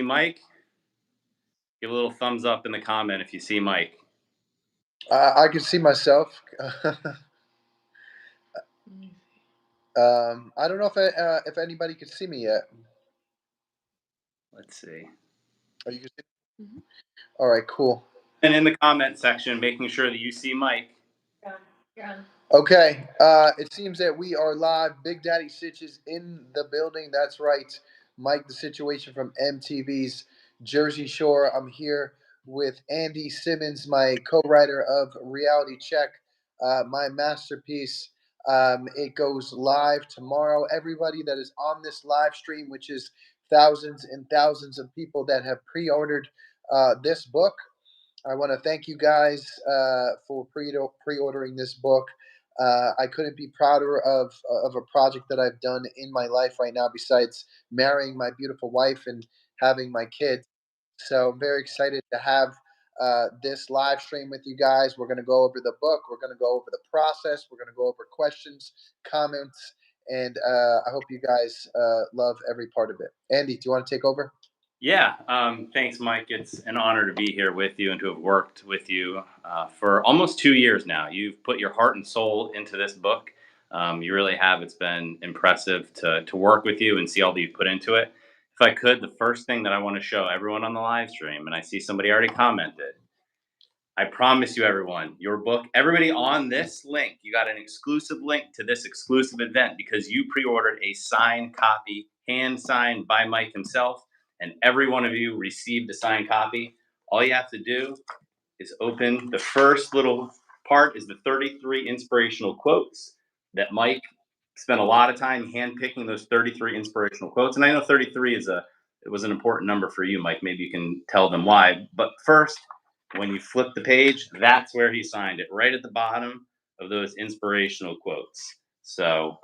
Mike? Give a little thumbs up in the comment if you see Mike. I can see myself. I don't know if anybody can see me yet. Let's see. Oh, you can see? Mm-hmm. All right, cool. And in the comment section, making sure that you see Mike. Yeah. Okay, it seems that we are live. Big Daddy Sitch is in the building. That's right. Mike, the situation from MTV's Jersey Shore. I'm here with Andy Simmons, my co-writer of Reality Check, my masterpiece. It goes live tomorrow. Everybody that is on this live stream, which is thousands and thousands of people that have pre-ordered this book, I want to thank you guys for pre-ordering this book. I couldn't be prouder of a project that I've done in my life right now, besides marrying my beautiful wife and having my kids. So I'm very excited to have this live stream with you guys. We're going to go over the book. We're going to go over the process. We're going to go over questions, comments, and I hope you guys love every part of it. Andy, do you want to take over? Yeah, thanks, Mike. It's an honor to be here with you and to have worked with you for almost 2 years now. You've put your heart and soul into this book. You really have. It's been impressive to work with you and see all that you've put into it. If I could, the first thing that I want to show everyone on the live stream, and I see somebody already commented, I promise you, everyone, your book, everybody on this link, you got an exclusive link to this exclusive event because you pre-ordered a signed copy, hand signed by Mike himself, and every one of you received a signed copy. All you have to do is open the first little part is the 33 inspirational quotes that Mike spent a lot of time handpicking those 33 inspirational quotes. And I know 33 it was an important number for you, Mike. Maybe you can tell them why. But first, when you flip the page, that's where he signed it, right at the bottom of those inspirational quotes. So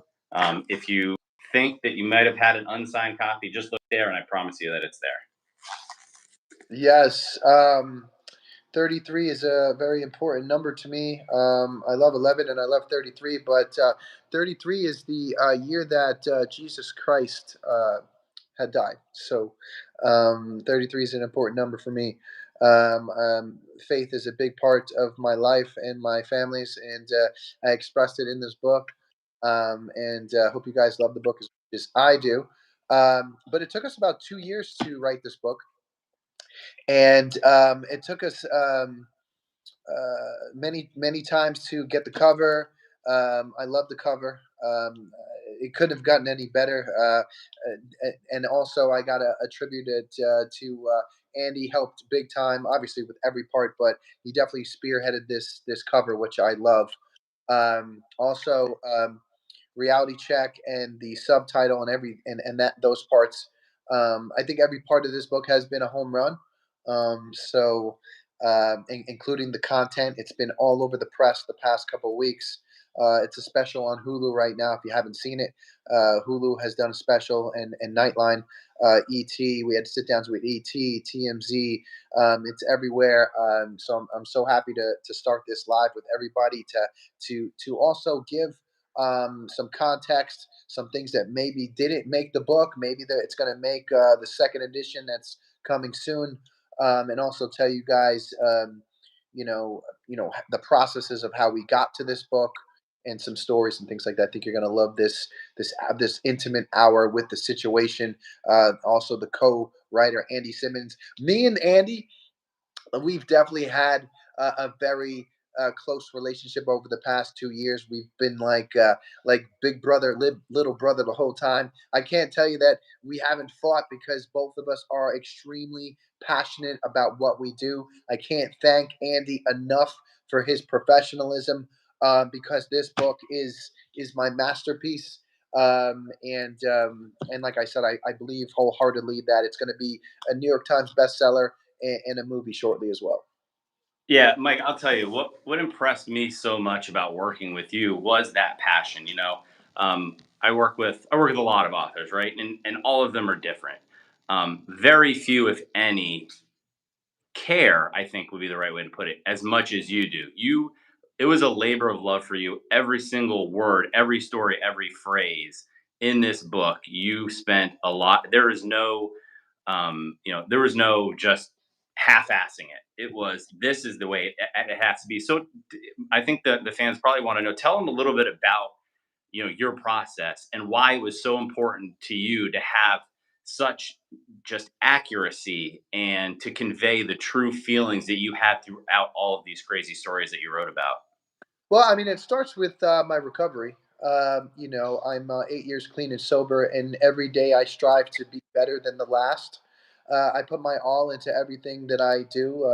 if you think that you might have had an unsigned copy, just look there, and I promise you that it's there. Yes. 33 is a very important number to me. I love 11 and I love 33, but 33 is the year that Jesus Christ had died. So 33 is an important number for me. Faith is a big part of my life and my family's, and I expressed it in this book. And hope you guys love the book as much as I do. But it took us about 2 years to write this book, and it took us many times to get the cover. I love the cover. It couldn't have gotten any better. And also, I got to attribute it to Andy. Helped big time, obviously with every part, but he definitely spearheaded this cover, which I love. Also, reality check and the subtitle and and that those parts. I think every part of this book has been a home run. Including the content. It's been all over the press the past couple of weeks. It's a special on Hulu right now. If you haven't seen it, Hulu has done a special, and Nightline, ET. We had sit downs with ET, TMZ. It's everywhere. So I'm so happy to start this live with everybody to also give some context, some things that maybe didn't make the book, maybe that it's going to make the second edition that's coming soon, and also tell you guys, the processes of how we got to this book and some stories and things like that. I think you're going to love this intimate hour with the situation. Also, the co-writer Andy Simmons, me and Andy, we've definitely had a very close relationship over the past 2 years. We've been like big brother, little brother the whole time. I can't tell you that we haven't fought because both of us are extremely passionate about what we do. I can't thank Andy enough for his professionalism, because this book is my masterpiece. And like I said, I believe wholeheartedly that it's going to be a New York Times bestseller and a movie shortly as well. Yeah, Mike, I'll tell you what impressed me so much about working with you was that passion. I work with a lot of authors, right? And all of them are different. Very few, if any, care, I think would be the right way to put it, as much as you do. It was a labor of love for you. Every single word, every story, every phrase in this book, you spent a lot. There is no There was no just half-assing it. It was, this is the way it has to be. So I think the fans probably want to know. Tell them a little bit about your process and why it was so important to you to have such just accuracy and to convey the true feelings that you had throughout all of these crazy stories that you wrote about. Well, I mean, it starts with my recovery. I'm 8 years clean and sober, and every day I strive to be better than the last. I put my all into everything that I do,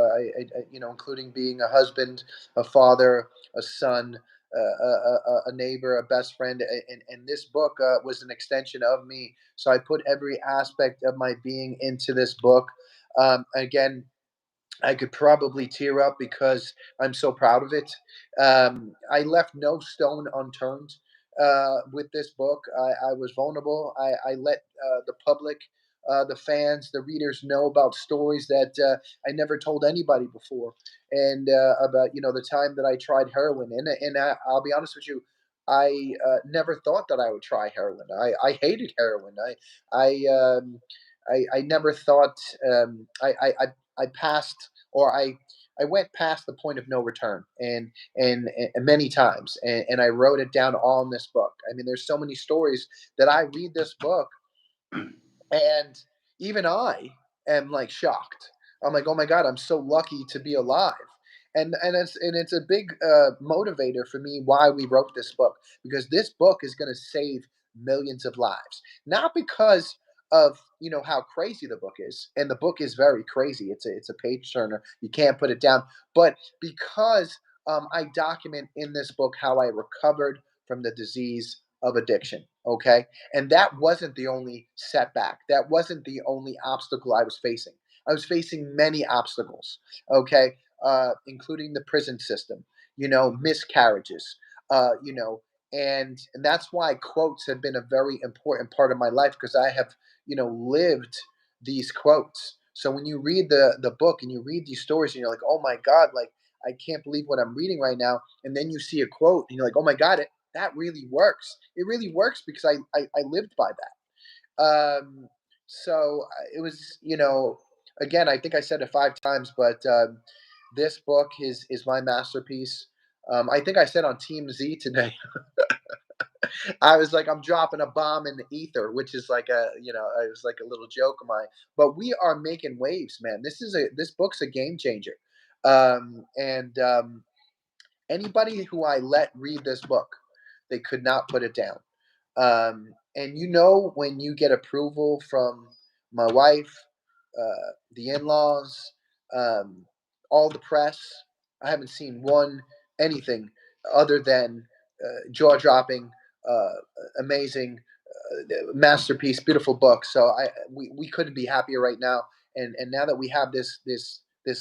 including being a husband, a father, a son, a neighbor, a best friend. And this book was an extension of me. So I put every aspect of my being into this book. Again, I could probably tear up because I'm so proud of it. I left no stone unturned with this book. I was vulnerable. I let the public, the fans, the readers know about stories that I never told anybody before, and about the time that I tried heroin. I'll be honest with you. I never thought that I would try heroin. I hated heroin. I never thought I passed or I went past the point of no return and many times and I wrote it down all in this book. I mean, there's so many stories that I read this book and even I am like shocked. I'm like, oh my god, I'm so lucky to be alive. And it's a big motivator for me why we wrote this book, because this book is going to save millions of lives. Not because of how crazy the book is, and the book is very crazy. It's a page turner. You can't put it down. But because I document in this book how I recovered from the disease of addiction. Okay, and that wasn't the only setback. That wasn't the only obstacle I was facing. I was facing many obstacles, okay, including the prison system, miscarriages, and that's why quotes have been a very important part of my life, because I have, lived these quotes. So when you read the book and you read these stories and you're like, oh my God, like I can't believe what I'm reading right now. And then you see a quote and you're like, oh my God, that really works. It really works because I lived by that. It was, again, I think I said it 5 times, but this book is my masterpiece. I think I said on Team Z today, I was like, I'm dropping a bomb in the ether, which is like it was like a little joke of mine. But we are making waves, man. This book's a game changer. And Anybody who I let read this book, they could not put it down. And when you get approval from my wife, the in-laws, um, all the press, I haven't seen one anything other than jaw-dropping, uh, amazing, masterpiece, beautiful book. So we couldn't be happier right now. And now that we have this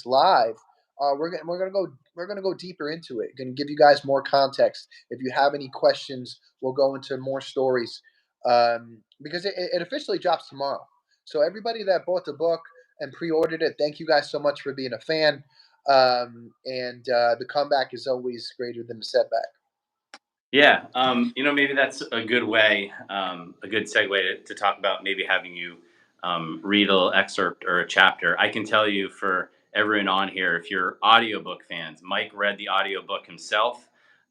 live, we're gonna go deeper into it. Gonna give you guys more context. If you have any questions, we'll go into more stories, because it officially drops tomorrow. So everybody that bought the book and pre-ordered it, thank you guys so much for being a fan. And The comeback is always greater than the setback. Yeah, maybe that's a good way, a good segue to talk about maybe having you read a little excerpt or a chapter. I can tell you for everyone on here, if you're audiobook fans, Mike read the audiobook himself,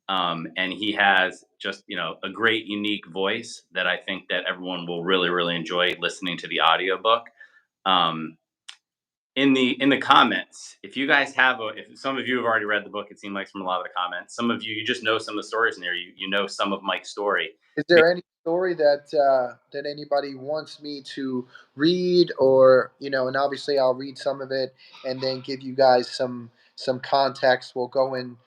and he has just a great, unique voice that I think that everyone will really, really enjoy listening to the audiobook. Um, in the comments, if you guys have if some of you have already read the book, it seemed like from a lot of the comments, some of you just know some of the stories in there, you know some of Mike's story. Is there any story that anybody wants me to read, or and obviously I'll read some of it and then give you guys some context. We'll go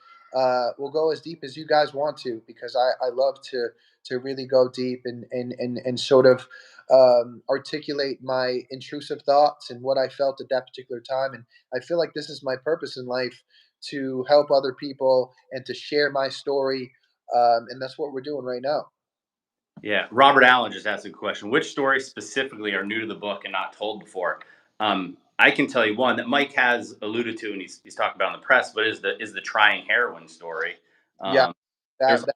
as deep as you guys want to, because I love to really go deep and sort of articulate my intrusive thoughts and what I felt at that particular time. And I feel like this is my purpose in life, to help other people and to share my story. And that's what we're doing right now. Yeah, Robert Allen just asked a question: which stories specifically are new to the book and not told before? I can tell you one that Mike has alluded to and he's talked about in the press, but is the trying heroin story. Yeah, um, there's that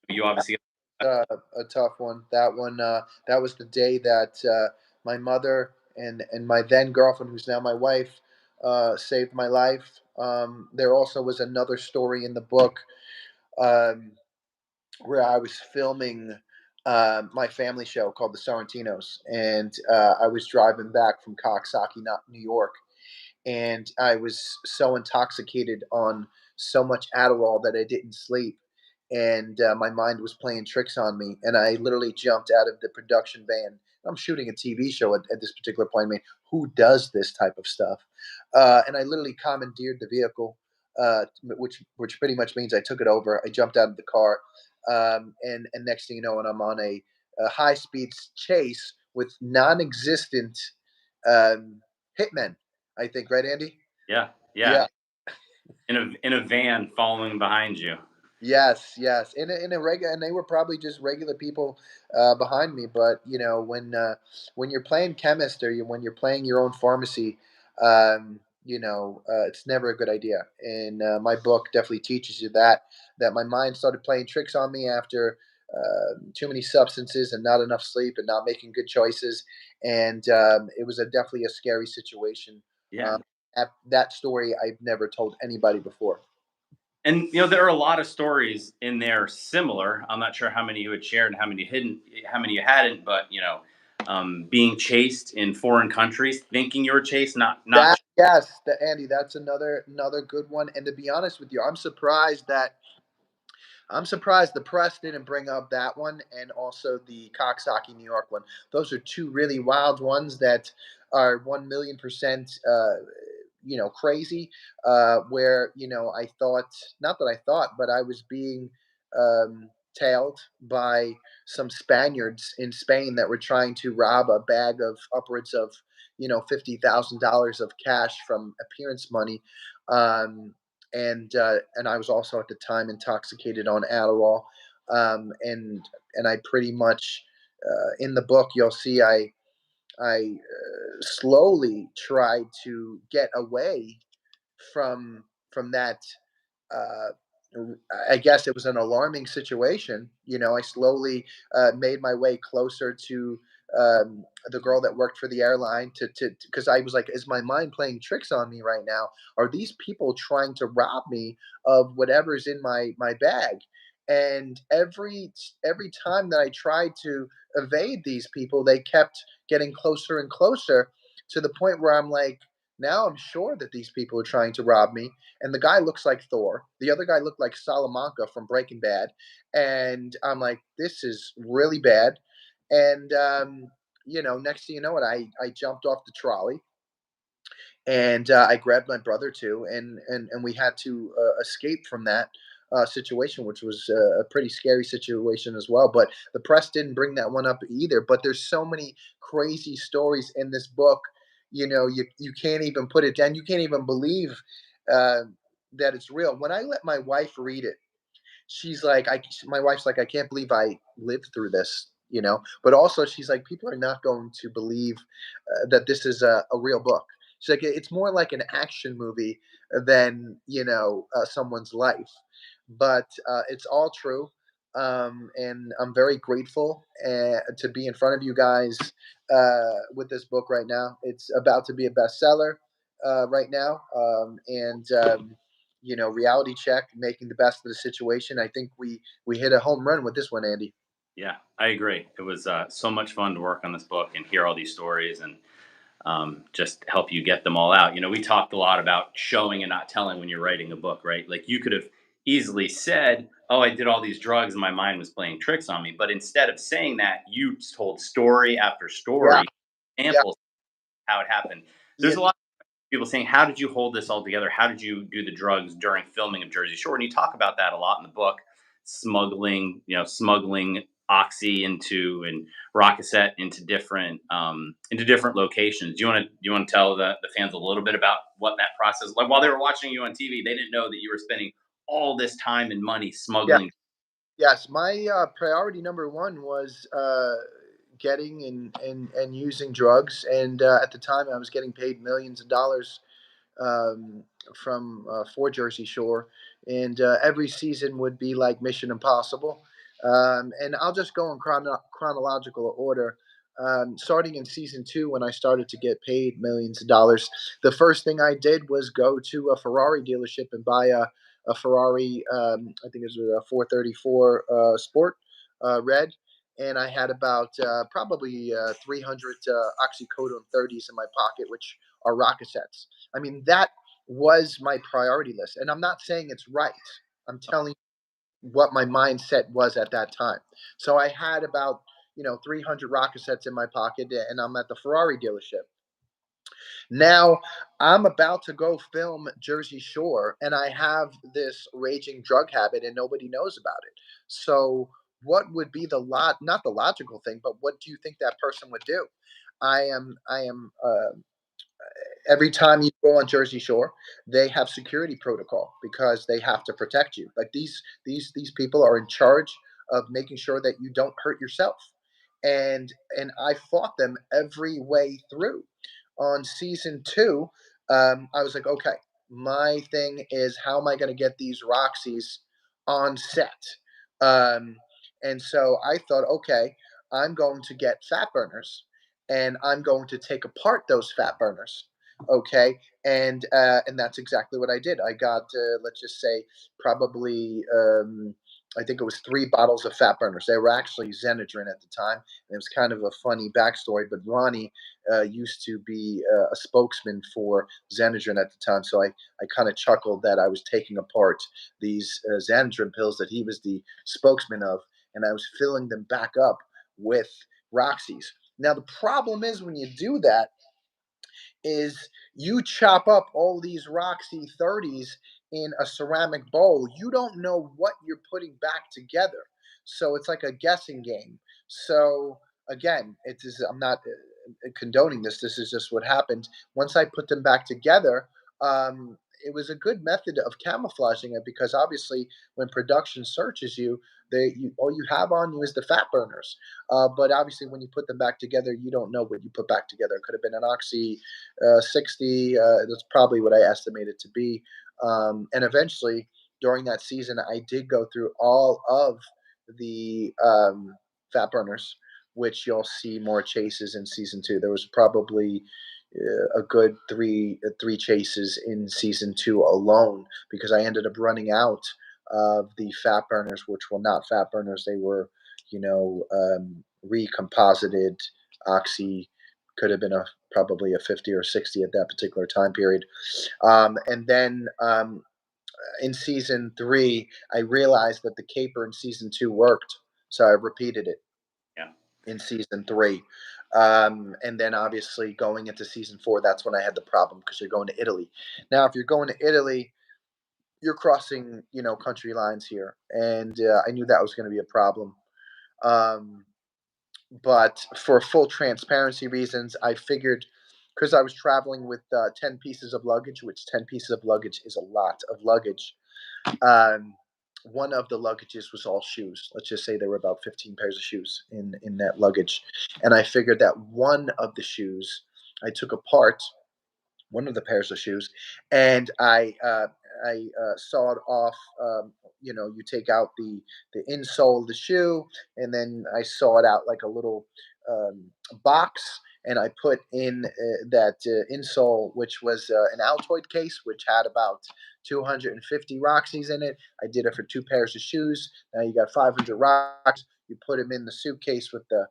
you obviously that's a tough one. That was the day that my mother and my then girlfriend, who's now my wife, saved my life. There also was another story in the book, um, where I was filming my family show called the Sorrentinos, and I was driving back from Coxsackie, not New York, and I was so intoxicated on so much Adderall that I didn't sleep, and my mind was playing tricks on me, and I literally jumped out of the production van. I'm shooting a TV show at this particular point. I mean, who does this type of stuff? And I literally commandeered the vehicle, which pretty much means I took it over. I jumped out of the car, and next thing you know, and I'm on a high speed chase with non-existent um, hitmen. I think, right, Andy? Yeah, yeah. Yeah. In a van following behind you. Yes, yes. In a regular, and they were probably just regular people behind me. But when you're playing chemist, or when you're playing your own pharmacy, it's never a good idea. And my book definitely teaches you that my mind started playing tricks on me after too many substances and not enough sleep and not making good choices. And it was definitely a scary situation. Yeah. Um, that story I've never told anybody before. And there are a lot of stories in there similar. I'm not sure how many you had shared and how many you hadn't, but being chased in foreign countries, thinking you were chased, not. That yes, the Andy, that's another good one. And to be honest with you, I'm surprised the press didn't bring up that one and also the Coxsackie, New York one. Those are two really wild ones that are 1,000,000% crazy. Where I thought, not that I thought, but I was being tailed by some Spaniards in Spain that were trying to rob a bag of upwards of $50,000 of cash from appearance money. Um, and uh, and I was also at the time intoxicated on Adderall, and I pretty much, in the book you'll see I slowly tried to get away from that. uh, I guess it was an alarming situation. I slowly made my way closer to the girl that worked for the airline to because I was like, is my mind playing tricks on me right now? Are these people trying to rob me of whatever's in my bag? And every time that I tried to evade these people, they kept getting closer and closer to the point where I'm like, now I'm sure that these people are trying to rob me. And the guy looks like Thor. The other guy looked like Salamanca from Breaking Bad, and I'm like, this is really bad. And next thing you know, I jumped off the trolley, and I grabbed my brother too, and we had to escape from that situation, which was a pretty scary situation as well. But the press didn't bring that one up either. But there's so many crazy stories in this book. You can't even put it down. You can't even believe uh, that it's real. When I let my wife read it, she's like, my wife's like, I can't believe I lived through this. But also, she's like, people are not going to believe that this is a real book. She's like, it's more like an action movie than someone's life. But it's all true. And I'm very grateful to be in front of you guys with this book right now. It's about to be a bestseller right now. Reality check, making the best of the situation. I think we hit a home run with this one, Andy. Yeah, I agree. It was so much fun to work on this book and hear all these stories and just help you get them all out. We talked a lot about showing and not telling when you're writing a book, right? Like you could have easily said, "Oh, I did all these drugs and my mind was playing tricks on me," but instead of saying that, you told story after Yeah, story, yeah, examples of how it happened. yeah, There's a lot people saying, "How did you hold this all together? How did you do the drugs during filming of Jersey Shore?" And you talk about that a lot in the book, smuggling oxy into and Rockasset into different locations. Do you want to tell the fans a little bit about what that process like while they were watching you on TV? They didn't know that you were spending all this time and money yeah. smuggling. Yes, my priority number one was getting and using drugs, and at the time I was getting paid millions of dollars um, from for Jersey Shore, and every season would be like Mission Impossible. And I'll just go in chronological order. starting in season two, when I started to get paid millions of dollars, the first thing I did was go to a Ferrari dealership and buy a Ferrari. I think it was a 434 Sport red. And I had about probably 300 oxycodone 30s in my pocket, which are Rockettes. I mean, that was my priority list. And I'm not saying it's right. I'm telling what my mindset was at that time. So I had about 300 rocket sets in my pocket, and I'm at the Ferrari dealership. Now I'm about to go film Jersey Shore, and I have this raging drug habit, and nobody knows about it. So what would be the not the logical thing, but what do you think that person would do? I am every time you go on Jersey Shore, they have security protocol because they have to protect you. Like these people are in charge of making sure that you don't hurt yourself. And I fought them every way through. On season two, I was like, okay, my thing is how am I going to get these Roxys on set? Um, and so I thought, okay, I'm going to get fat burners and I'm going to take apart those fat burners. Okay, and that's exactly what I did. I got let's just say probably I think it was 3 bottles of fat burners. They were actually Xenadrin at the time. And it was kind of a funny backstory, but Ronnie used to be a spokesman for Xenadrin at the time. So I kind of chuckled that I was taking apart these Xenadrin pills that he was the spokesman of, and I was filling them back up with Roxy's. Now, the problem is when you do that, is you chop up all these Roxy 30s in a ceramic bowl. You don't know what you're putting back together. So it's like a guessing game. So again, it is I'm not condoning this. This is just what happened. Once I put them back together, it was a good method of camouflaging it because obviously when production searches you, all you have on you is the fat burners. But obviously when you put them back together, you don't know what you put back together. It could have been an oxy 60. That's probably what I estimated to be. And eventually, during that season, I did go through all of the fat burners, which you'll see more chases in season two. There was probably a good three chases in season two alone because I ended up running out of the fat burners, which were not fat burners. They were, recomposited oxy. Could have been probably a 50 or 60 at that particular time period. And then in season three, I realized that the caper in season two worked. So I repeated it Yeah. in season three. And then obviously going into season four, that's when I had the problem because you're going to Italy. Now, if you're going to Italy, you're crossing, country lines here. And I knew that was going to be a problem. Um, but for full transparency reasons, I figured because I was traveling with 10 pieces of luggage, which 10 pieces of luggage is a lot of luggage. Um, one of the luggages was all shoes. Let's just say there were about 15 pairs of shoes in that luggage. And I figured that one of the shoes I took apart, one of the pairs of shoes, and I sawed off. You take out the insole of the shoe, and then I saw it out like a little box, and I put in that insole, which was an Altoid case, which had about 250 Roxys in it. I did it for 2 pairs of shoes. Now you got 500 rocks. You put them in the suitcase with the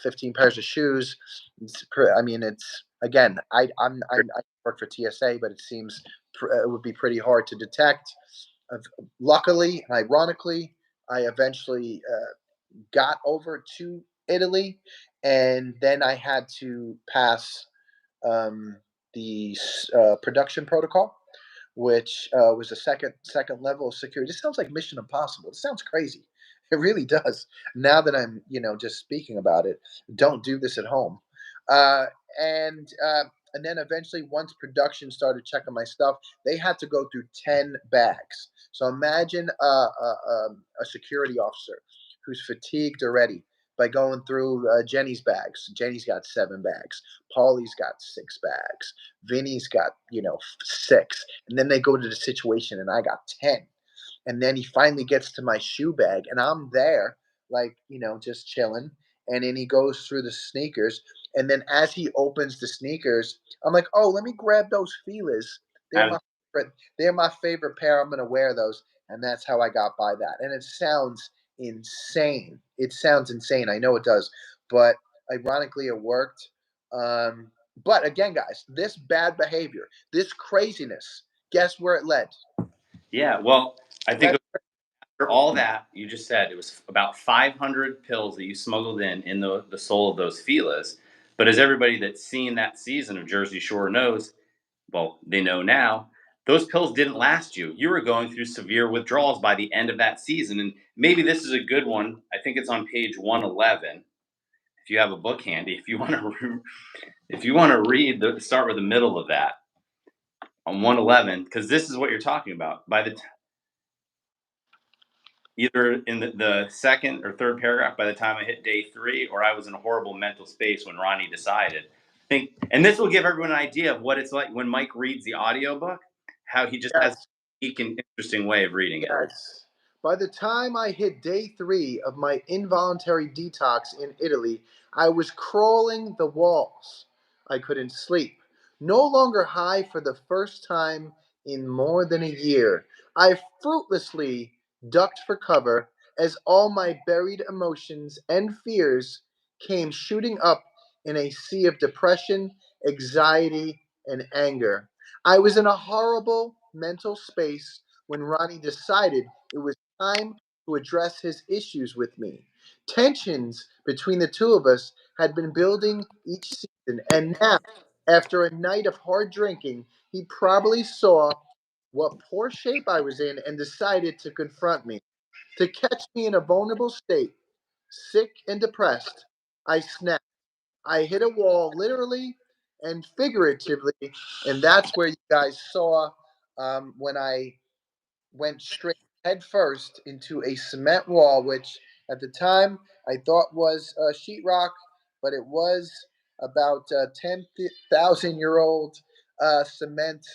15 pairs of shoes. I mean, it's again. I work for TSA, but it seems it would be pretty hard to detect. Uh, Luckily, and ironically, I eventually got over to Italy, and then I had to pass um, the production protocol, which was a second level of security. This sounds like Mission Impossible. It sounds crazy. It really does. Now that I'm just speaking about it, don't do this at home. Uh, and uh, and then eventually, once production started checking my stuff, they had to go through 10 bags. So imagine a security officer who's fatigued already by going through Jenny's bags. Jenny's got 7 bags. Paulie's got 6 bags. Vinny's got, 6. And then they go to the situation and I got 10. And then he finally gets to my shoe bag and I'm there, like, just chilling. and then he goes through the sneakers. And then as he opens the sneakers, I'm like, oh, let me grab those feelers. They're And my favorite. They're my favorite pair. I'm gonna wear those, and that's how I got by that. And it sounds insane. It sounds insane. I know it does, but ironically, it worked. But again, guys, this bad behavior, this craziness, guess where it led? yeah, well, I think Led after all that you just said, it was about 500 pills that you smuggled in the soul of those Filas. But as everybody that's seen that season of Jersey Shore knows, well, they know now, those pills didn't last you. You were going through severe withdrawals by the end of that season. And maybe this is a good one. I think it's on page 111. If you have a book handy, if you want to read start with the middle of that on 111, because this is what you're talking about. Either in the second or third paragraph, by the time I hit day 3, or I was in a horrible mental space when Ronnie decided. I think, and this will give everyone an idea of what it's like when Mike reads the audiobook, how he just has a Yes, unique and interesting way of reading it. yes. By the time I hit day 3 of my involuntary detox in Italy, I was crawling the walls. I couldn't sleep. No longer high for the first time in more than a year, I fruitlessly ducked for cover as all my buried emotions and fears came shooting up in a sea of depression, anxiety, and anger. I was in a horrible mental space when Ronnie decided it was time to address his issues with me. Tensions between the two of us had been building each season, and now, after a night of hard drinking, he probably saw what poor shape I was in and decided to confront me. To catch me in a vulnerable state, sick and depressed, I snapped. I hit a wall literally and figuratively, and that's where you guys saw when I went straight head first into a cement wall, which at the time I thought was sheetrock, but it was about 10,000-year-old cement.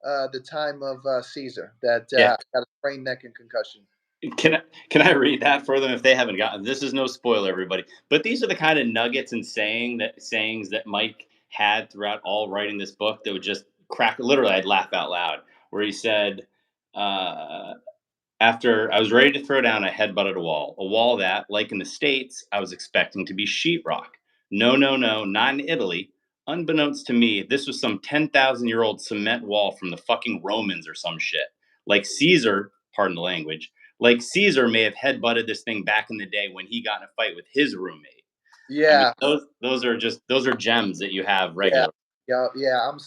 The time of Caesar that Yeah. got a sprained neck and concussion. Can I read that for them if they haven't gotten? This is no spoiler, everybody. But these are the kind of nuggets and sayings that Mike had throughout all writing this book that would just crack. Literally, I'd laugh out loud. Where he said, uh, after I was ready to throw down, I headbutted a wall that, like in the States, I was expecting to be sheetrock. No, no, no, not in Italy. Unbeknownst to me, this was some 10,000-year-old cement wall from the fucking Romans or some shit. Like Caesar, pardon the language, like Caesar may have headbutted this thing back in the day when he got in a fight with his roommate. I mean, Yeah, those are gems that you have yeah, regular. yeah. I'm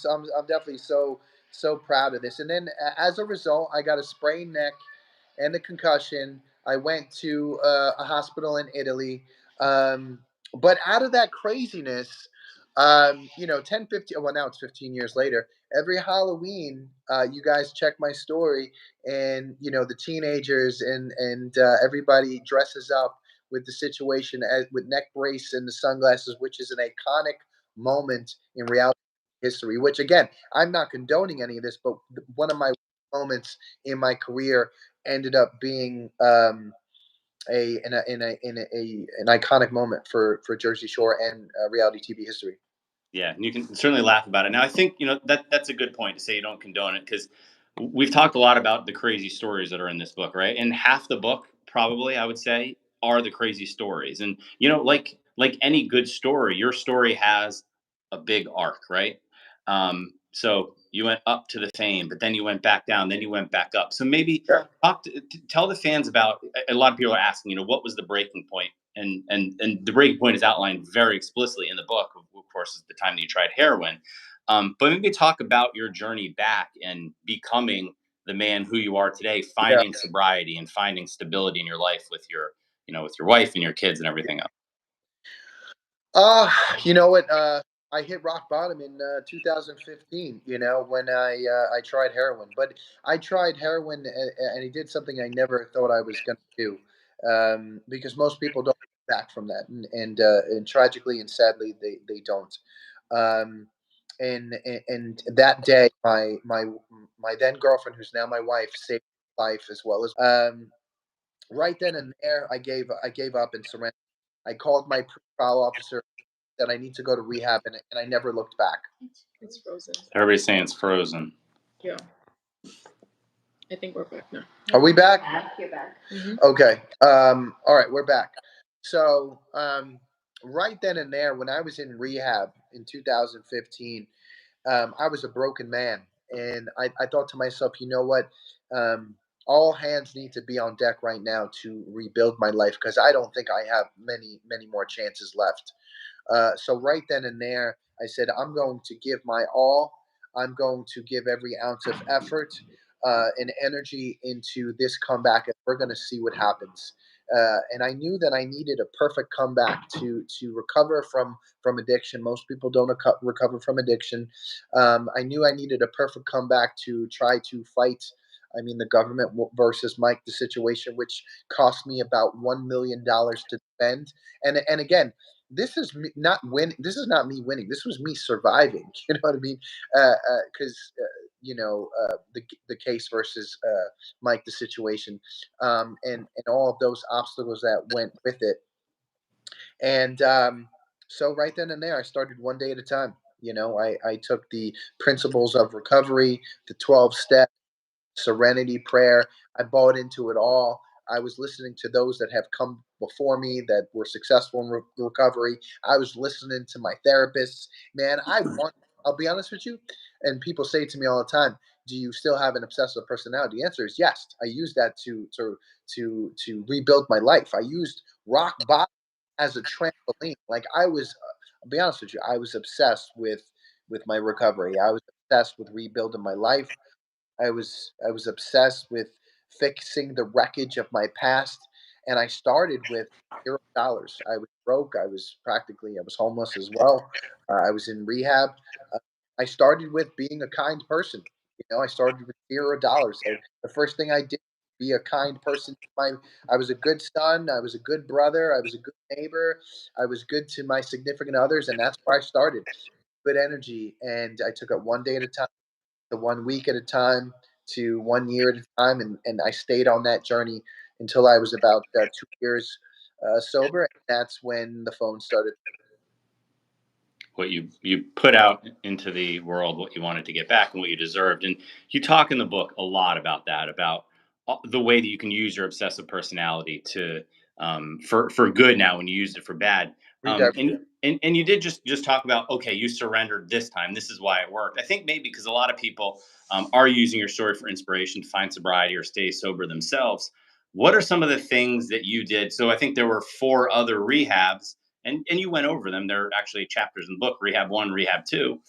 definitely so proud of this. And then as a result, I got a sprained neck and a concussion. I went to a hospital in Italy. Um, but out of that craziness, 10, 15, well, now it's 15 years later. Every Halloween, you guys check my story, and the teenagers and everybody dresses up with the situation with neck brace and the sunglasses, which is an iconic moment in reality history. Which again, I'm not condoning any of this, but one of my moments in my career ended up being an iconic moment for Jersey Shore and reality TV history. Yeah, and you can certainly laugh about it. Now, I think that's a good point to say you don't condone it, because we've talked a lot about the crazy stories that are in this book, right? And half the book, probably, I would say, are the crazy stories. And like any good story, your story has a big arc, right? So you went up to the fame, but then you went back down, then you went back up. So maybe Yeah. tell the fans about. A lot of people are asking, what was the breaking point? And the breaking point is outlined very explicitly in the book. Of course, is the time that you tried heroin. But maybe talk about your journey back and becoming the man who you are today, Yeah. finding sobriety and finding stability in your life with your wife and your kids and everything else. Uh, you know what? I hit rock bottom in 2015. When I tried heroin, but I tried heroin and he did something I never thought I was going to do, because most people don't come back from that, and tragically and sadly they don't. Um, and that day, my then girlfriend, who's now my wife, saved my life as well as right then and there. I gave up and surrendered. I called my trial officer that I need to go to rehab, and I never looked back. It's frozen. Everybody's saying it's frozen. Yeah. I think we're back now. Are we back? You're back. Mm-hmm. Okay. All right, we're back. So, right then and there, when I was in rehab in 2015, I was a broken man, and I thought to myself, you know what? All hands need to be on deck right now to rebuild my life because I don't think I have many more chances left. So right then and there, I said, I'm going to give my all. I'm going to give every ounce of effort and energy into this comeback, and we're going to see what happens. And I knew that I needed a perfect comeback to recover from addiction. Most people don't recover from addiction. I knew I needed a perfect comeback to try to fight. I mean, the government versus Mike, the situation, which cost me about $1 million to defend. And again, this is me not win. This is not me winning. This was me surviving. You know what I mean? Because the case versus Mike, the situation, and all of those obstacles that went with it. And so right then and there, I started one day at a time. I took the principles of recovery, the 12 steps, serenity prayer. I bought into it all. I was listening to those that have come before me that were successful in recovery. I was listening to my therapists. Man, I'll be honest with you. And people say to me all the time, "Do you still have an obsessive personality?" The answer is yes. I used that to rebuild my life. I used rock bottom as a trampoline. Like I'll be honest with you. I was obsessed with my recovery. I was obsessed with rebuilding my life. I was obsessed with fixing the wreckage of my past, and I started with $0. I was broke. I was homeless as well. I was in rehab. Uh, I started with being a kind person. I started with $0. The first thing I did was be a kind person. I was a good son. I was a good brother. I was a good neighbor. I was good to my significant others, and that's where I started. Good energy, and I took it one day at a time, to 1 week at a time, to 1 year at a time, and I stayed on that journey until I was about 2 years sober. And that's when the phone started. What you put out into the world, what you wanted to get back and what you deserved. And you talk in the book a lot about that, about the way that you can use your obsessive personality to for good now when you used it for bad. Redirect. And you did just talk about, okay, you surrendered this time, this is why it worked. I think maybe because a lot of people are using your story for inspiration to find sobriety or stay sober themselves. What are some of the things that you did? So I think there were 4 other rehabs, and you went over them. There are actually chapters in the book: rehab 1, rehab 2.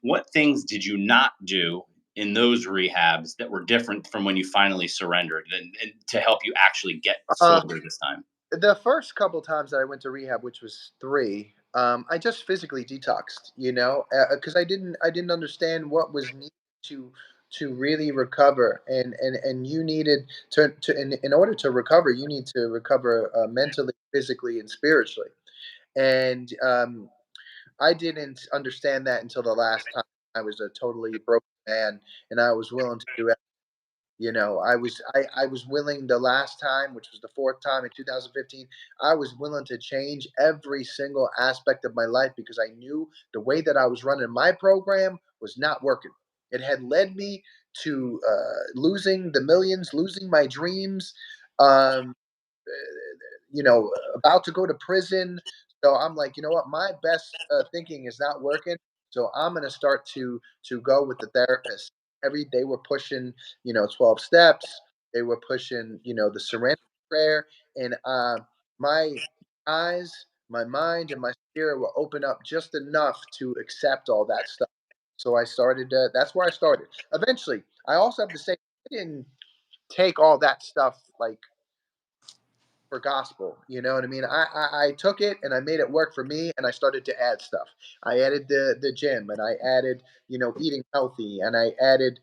What things did you not do in those rehabs that were different from when you finally surrendered, and to help you actually get Uh, sober this time? the first couple times that I went to rehab, which was 3, I just physically detoxed. Because I didn't understand what was needed to to really recover, and you needed in order to recover, you need to recover mentally, physically, and spiritually. And I didn't understand that until the last time. I was a totally broken man, and I was willing to do it. I was willing the last time, which was the fourth time in 2015. I was willing to change every single aspect of my life because I knew the way that I was running my program was not working. It had led me to losing the millions, losing my dreams. Um, about to go to prison. So I'm like, you know what? My best thinking is not working. So I'm gonna start to go with the therapist. They were pushing, 12 steps. They were pushing, the serenity prayer, and my eyes, my mind, and my spirit were open up just enough to accept all that stuff. So I started. That's where I started. Eventually, I also have to say, I didn't take all that stuff like for gospel. You know what I mean? I took it and I made it work for me, and I started to add stuff. I added the gym, and I added eating healthy, and I added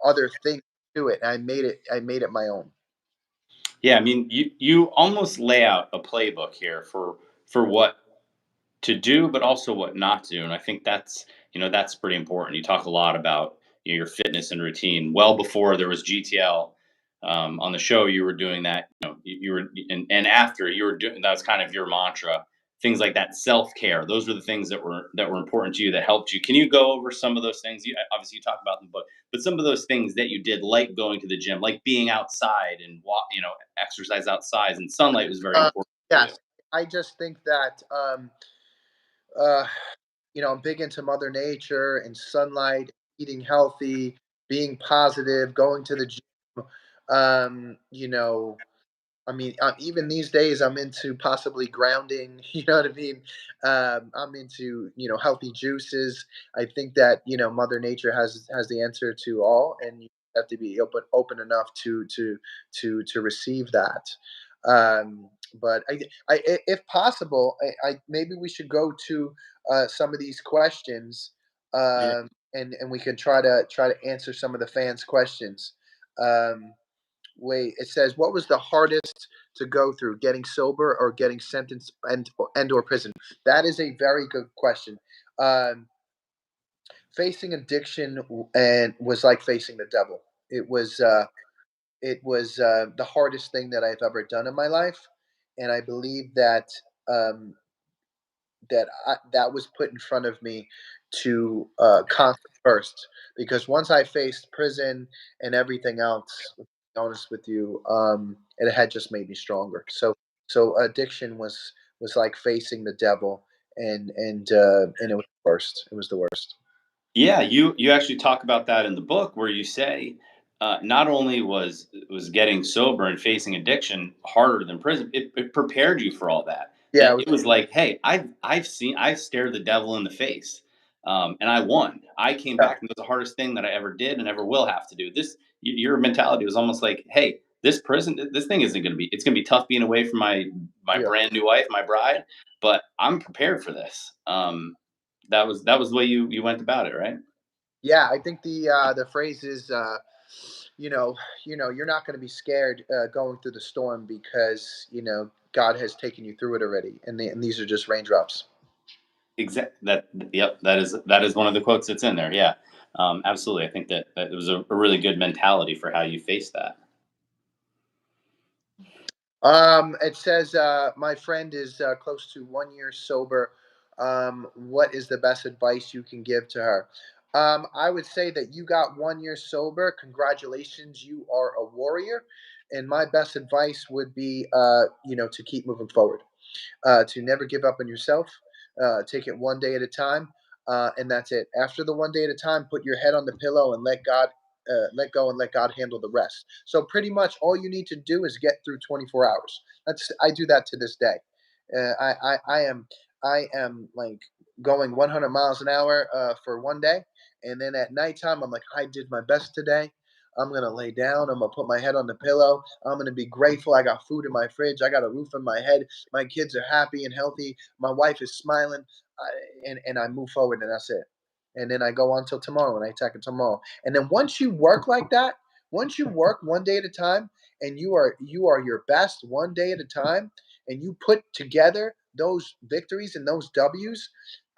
other things to it. And I made it my own. Yeah, I mean, you almost lay out a playbook here for what to do, but also what not to do. And I think that's pretty important. You talk a lot about your fitness and routine well before there was GTL. On the show, you were doing that. You were, and after you were doing that was kind of your mantra. Things like that, self care. Those were the things that were important to you, that helped you. Can you go over some of those things? Obviously you talk about in the book, but some of those things that you did, like going to the gym, like being outside and walk, exercise outside, and sunlight was very Uh, important for you. yes, I just think that uh, I'm big into Mother Nature and sunlight, eating healthy, being positive, going to the gym. You know, I mean, even these days, I'm into possibly grounding. You know what I mean? I'm into healthy juices. I think that Mother Nature has the answer to all, and you have to be open enough to receive that. But if possible, I maybe we should go to some of these questions, Yeah. and we can try to answer some of the fans' questions. Um, Wait, it says, what was the hardest to go through, getting sober or getting sentenced and or prison? That is a very good question. Um, Facing addiction and was like facing the devil. It was the hardest thing that I've ever done in my life, and I believe that um, that was put in front of me to conquer first. Because once I faced prison and everything else, to be honest with you, it had just made me stronger. So addiction was like facing the devil, and it was the worst. It was the worst. Yeah, you actually talk about that in the book, where you say, not only was getting sober and facing addiction harder than prison, it prepared you for all that. Yeah, That it was like, hey, I've stared the devil in the face, and I won. I came yeah, back, and it was the hardest thing that I ever did and ever will have to do. Your mentality was almost like, hey, this thing isn't going to be. It's going to be tough being away from my yeah. brand new wife, my bride, but I'm prepared for this. That was the way you went about it, right? Yeah, I think the phrase is, you know, you're not going to be scared going through the storm because God has taken you through it already, and these are just raindrops. Yep, that is one of the quotes that's in there. Yeah, absolutely. I think that it was a really good mentality for how you face that. It says, my friend is close to 1 year sober. What is the best advice you can give to her? I would say that you got 1 year sober. Congratulations, you are a warrior. And my best advice would be, to keep moving forward, to never give up on yourself. Take it one day at a time, and that's it. After the one day at a time, put your head on the pillow and let go and let God handle the rest. So pretty much all you need to do is get through 24 hours. I do that to this day. I am like going 100 miles an hour for one day, and then at nighttime I'm like, I did my best today. I'm gonna lay down. I'm gonna put my head on the pillow. I'm gonna be grateful. I got food in my fridge. I got a roof on my head. My kids are happy and healthy. My wife is smiling, and I move forward, and that's it. And then I go on till tomorrow, and I attack it tomorrow. And then once you work like that, once you work one day at a time, and you are your best one day at a time, and you put together those victories and those W's,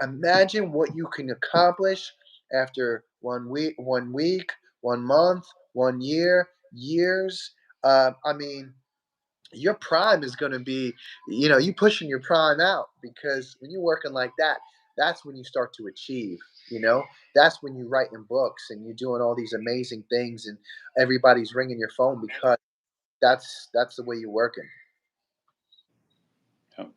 imagine what you can accomplish after 1 week, 1 month, 1 year, years. I mean, your prime is going to be, you pushing your prime out, because when you're working like that, that's when you start to achieve. You know, that's when you write in books and you're doing all these amazing things, and everybody's ringing your phone because that's the way you're working. Yep.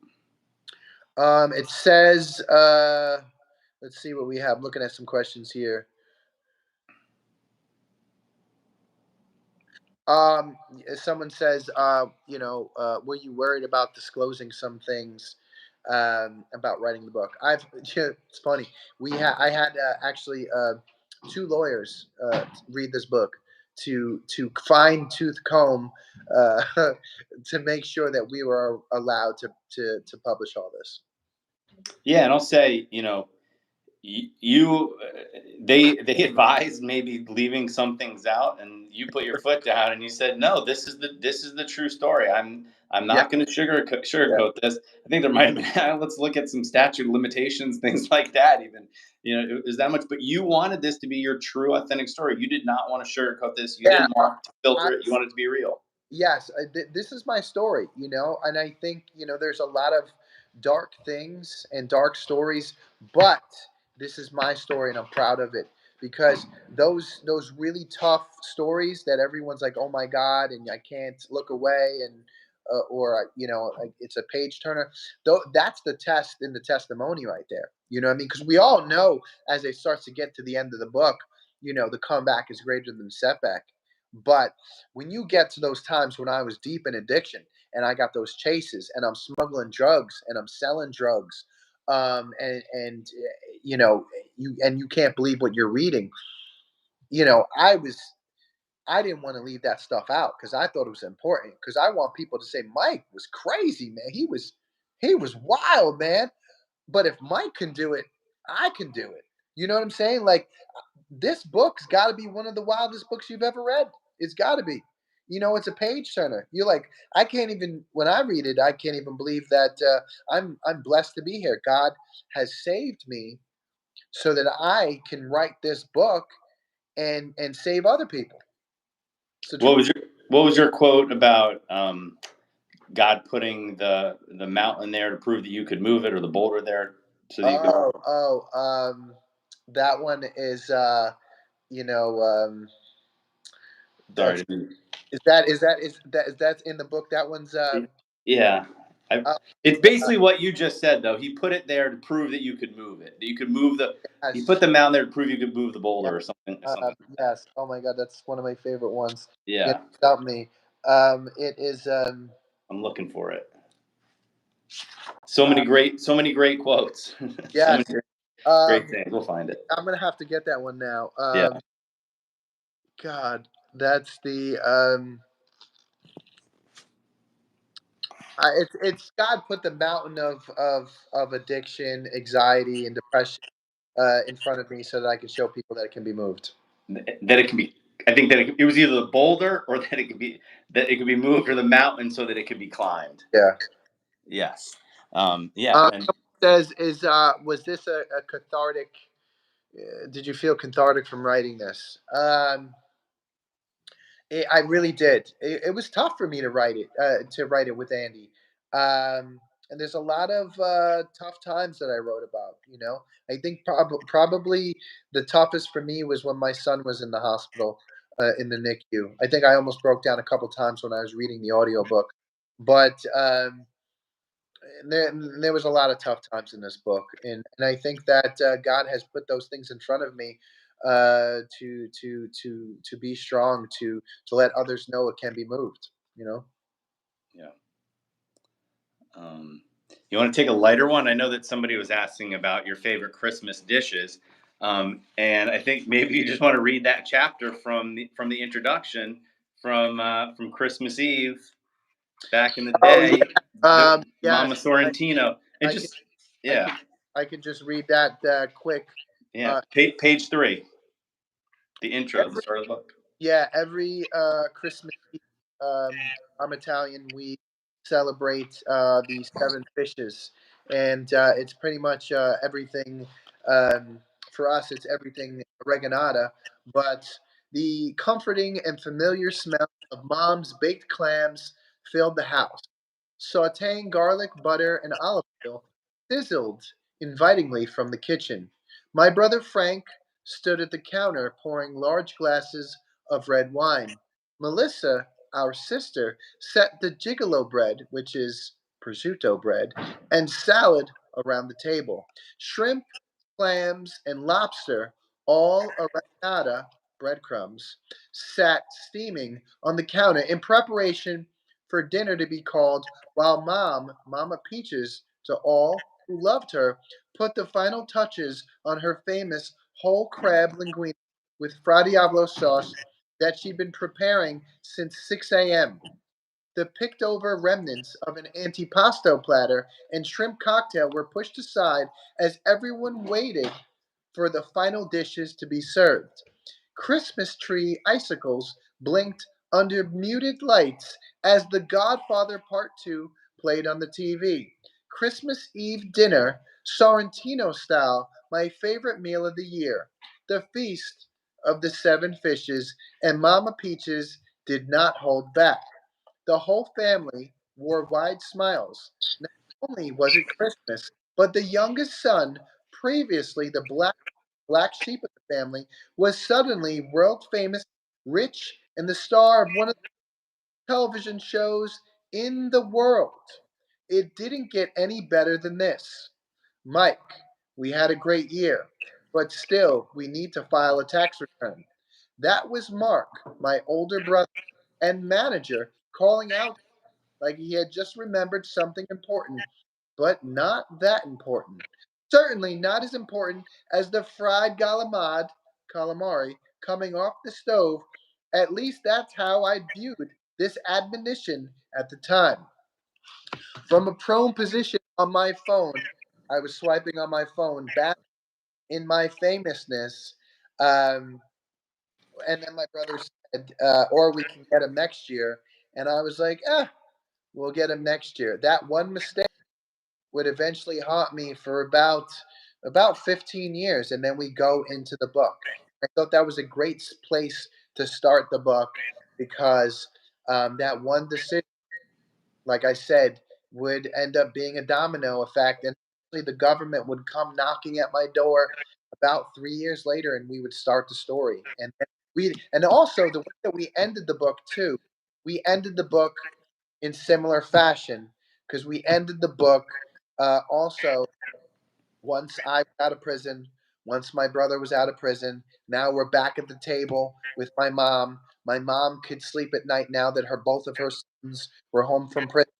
It says, let's see what we have. Looking at some questions here. Someone says, were you worried about disclosing some things about writing the book? It's funny. I had actually two lawyers read this book to fine tooth comb uh, to make sure that we were allowed to publish all this. Yeah, and I'll say, you they advised maybe leaving some things out, and you put your foot down and you said, no, this is the true story. I'm Yeah, not going to yeah, sugarcoat this. I think there might have been let's look at some statute of limitations, things like that. Even it was that much, but you wanted this to be your true, authentic story. You did not want to sugarcoat this. You yeah. didn't want to I, filter it. You wanted it to be real. yes, this is my story, and I think, there's a lot of dark things and dark stories, but this is my story and I'm proud of it because those really tough stories that everyone's like, oh my God, and I can't look away, and or like, it's a page turner. Though that's the test in the testimony right there. You know what I mean? Because we all know as it starts to get to the end of the book, the comeback is greater than the setback. But when you get to those times when I was deep in addiction and I got those chases and I'm smuggling drugs and I'm selling drugs, and you can't believe what you're reading. I didn't want to leave that stuff out because I thought it was important because I want people to say Mike was crazy, man. He was wild, man. But if Mike can do it, I can do it. You know what I'm saying? Like, this book's got to be one of the wildest books you've ever read. It's got to be. It's a page turner. You're like, I can't even. When I read it, I can't even believe that I'm blessed to be here. God has saved me so that I can write this book and save other people. It's a true. What was your quote about God putting the mountain there to prove that you could move it, or the boulder there so that you could? That one is you know Sorry. that's is that in the book. That one's Yeah. uh, It's basically what you just said, though. He put it there to prove that you could move it. That you could move the. He yes, put the mountain there to prove you could move the yeah, boulder, or something. Something like that. yes. Oh my God, that's one of my favorite ones. Yeah, Yeah. stop me. It is I'm looking for it. So uh, many great quotes. So many yes. great things. We'll find it. I'm gonna have to get that one now. Yeah. God, that's the it's God put the mountain of addiction, anxiety, and depression in front of me so that I can show people that it can be moved. That it can be. I think that it was either the boulder or that it could be moved, or the mountain so that it could be climbed. Yeah. Yes. Yeah. And Says is was this a cathartic? Did you feel cathartic from writing this? I really did. It was tough for me to write it with Andy. And there's a lot of tough times that I wrote about. I think probably the toughest for me was when my son was in the hospital in the NICU. I think I almost broke down a couple times when I was reading the audiobook. But there was a lot of tough times in this book, and I think that God has put those things in front of me to be strong, to let others know it can be moved. yeah. You want to take a lighter one? I know that somebody was asking about your favorite Christmas dishes, and I think maybe you just want to read that chapter from the introduction from Christmas Eve back in the Oh day. yeah, Mama yes. Sorrentino, and I can, just I can, yeah, I can just read that quick. yeah. Uh, Page 3, the intro, the every start of the book. Yeah, every Christmas Eve, I'm Italian. We celebrate the seven fishes, and it's pretty much everything. Um, for us, it's everything oreganata, but the comforting and familiar smell of Mom's baked clams filled the house. Sauteing garlic, butter, and olive oil sizzled invitingly from the kitchen. My brother Frank stood at the counter pouring large glasses of red wine. Melissa, our sister, set the gigolo bread, which is prosciutto bread, and salad around the table. Shrimp, clams, and lobster, all oreganata breadcrumbs, sat steaming on the counter in preparation for dinner to be called, while Mama Peaches, to all who loved her, put the final touches on her famous whole crab linguine with Fra Diavolo sauce that she'd been preparing since 6 a.m. The picked over remnants of an antipasto platter and shrimp cocktail were pushed aside as everyone waited for the final dishes to be served. Christmas tree icicles blinked under muted lights as The Godfather Part 2 played on the TV. Christmas Eve dinner, Sorrentino style, my favorite meal of the year. The feast of the seven fishes, and Mama Peaches did not hold back. The whole family wore wide smiles. Not only was it Christmas, but the youngest son, previously the black sheep of the family, was suddenly world famous, rich, and the star of one of the television shows in the world. It didn't get any better than this. Mike, we had a great year, but still, we need to file a tax return. That was Mark, my older brother and manager, calling out like he had just remembered something important, but not that important. Certainly not as important as the fried calamari, coming off the stove. At least that's how I viewed this admonition at the time. From a prone position on my phone, I was swiping on my phone, back in my famousness. Um, and then my brother said, or we can get him next year. And I was like, we'll get him next year. That one mistake would eventually haunt me for about 15 years, and then we go into the book. I thought that was a great place to start the book because that one decision, like I said, would end up being a domino effect, and the government would come knocking at my door about 3 years later, and we would start the story. And also the way that we ended the book too, we ended the book in similar fashion because we ended the book also once I was out of prison, once my brother was out of prison. Now we're back at the table with my mom. My mom could sleep at night now that both of her sons were home from prison,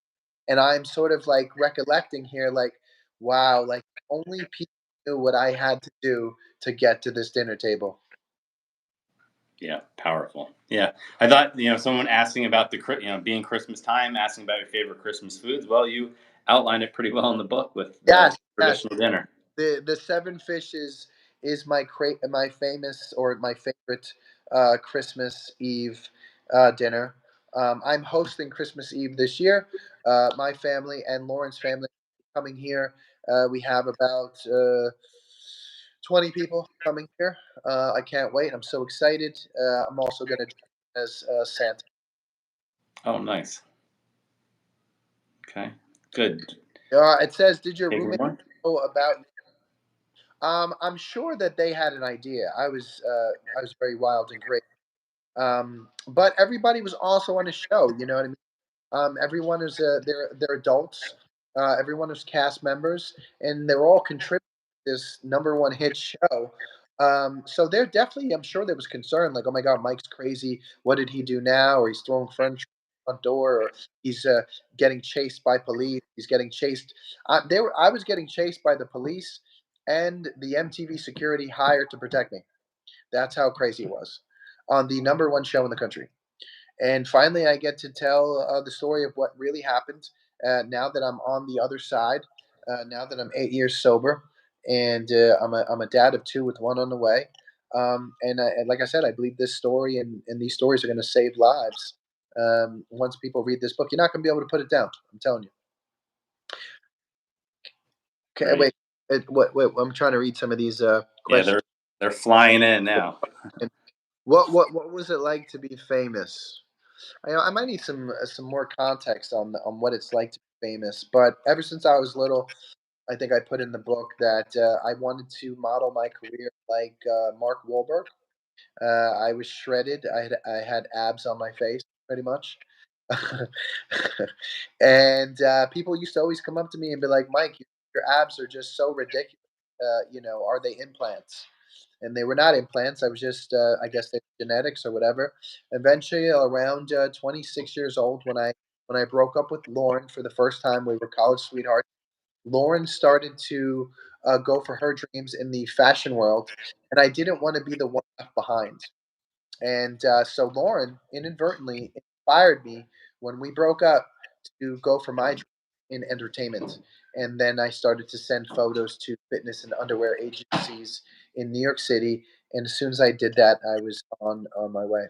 and I'm sort of like recollecting here, like, wow, like only people knew what I had to do to get to this dinner table. Yeah, powerful. Yeah, I thought someone asking about being Christmas time, asking about your favorite Christmas foods. Well, you outlined it pretty well in the book with the Yes, yes. traditional dinner. The seven fishes is my famous or my favorite Christmas Eve dinner. I'm hosting Christmas Eve this year. My family and Lauren's family coming here. We have about 20 people coming here. I can't wait. I'm so excited. I'm also going to as Santa. Oh, nice. Okay, good. It says, "Did your Favorite roommate one? know about?" I'm sure that they had an idea. I was very wild and great. But everybody was also on the show. You know what I mean? Everyone is they're adults. Everyone is cast members, and they're all contributing to this number one hit show. So they're definitely, I'm sure there was concern, like, oh my God, Mike's crazy. What did he do now? Or he's throwing furniture front door, or he's getting chased by police. He's getting chased. I was getting chased by the police and the MTV security hired to protect me. That's how crazy it was on the number one show in the country. And finally, I get to tell the story of what really happened now that I'm on the other side, now that I'm 8 years sober, and I'm a dad of two with one on the way. And like I said, I believe this story and these stories are going to save lives. Once people read this book, you're not going to be able to put it down. I'm telling you. Okay, Great. wait. Wait, I'm trying to read some of these Yeah, questions. they're flying in now. What was it like to be famous? I might need some more context on what it's like to be famous. But ever since I was little, I think I put in the book that I wanted to model my career like Mark Wahlberg. I was shredded. I had abs on my face, pretty much. And people used to always come up to me and be like, "Mike, your abs are just so ridiculous. Are they implants?" And they were not implants. I was just, I guess, they genetics or whatever. Eventually, around 26 years old, when I broke up with Lauren for the first time, we were college sweethearts. Lauren started to go for her dreams in the fashion world, and I didn't want to be the one left behind. And so Lauren inadvertently inspired me when we broke up to go for my dream in entertainment. And then I started to send photos to fitness and underwear agencies in New York City. And as soon as I did that, I was on my way.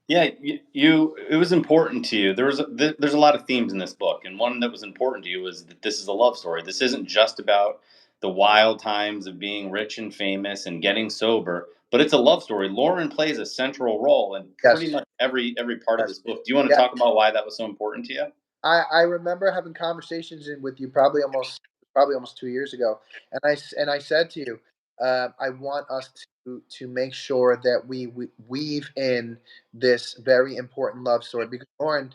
Yeah, it was important to you. There's a lot of themes in this book, and one that was important to you was that this is a love story. This isn't just about the wild times of being rich and famous and getting sober, but it's a love story. Lauren plays a central role in pretty Yes. much every part of Yes. this book. Do you want to Yeah. talk about why that was so important to you? I remember having conversations with you probably almost 2 years ago, and I said to you, I want us to make sure that we weave in this very important love story because Lauren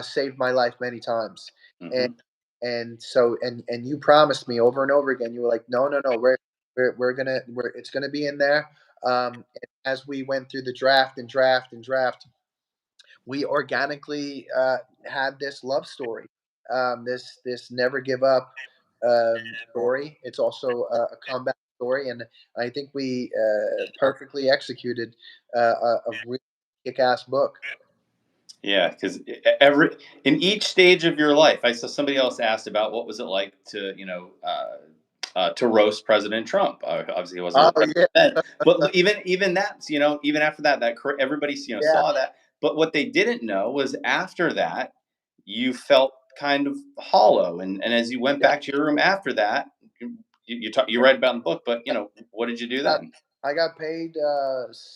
saved my life many times, and Hmm. and you promised me over and over again. You were like, no, no, no, we're it's gonna be in there. And as we went through the draft, we organically had this love story, this never give up story. It's also a comeback story, and I think we perfectly executed a really kick-ass book. Yeah, because every in each stage of your life, I saw somebody else asked about what was it like to to roast President Trump. Obviously, he wasn't Oh a president yeah, then, but even that, even after that, everybody yeah, saw that. But what they didn't know was after that, you felt kind of hollow, and as you went yeah. back to your room after that, you write about in the book. But what did you do got then? I got paid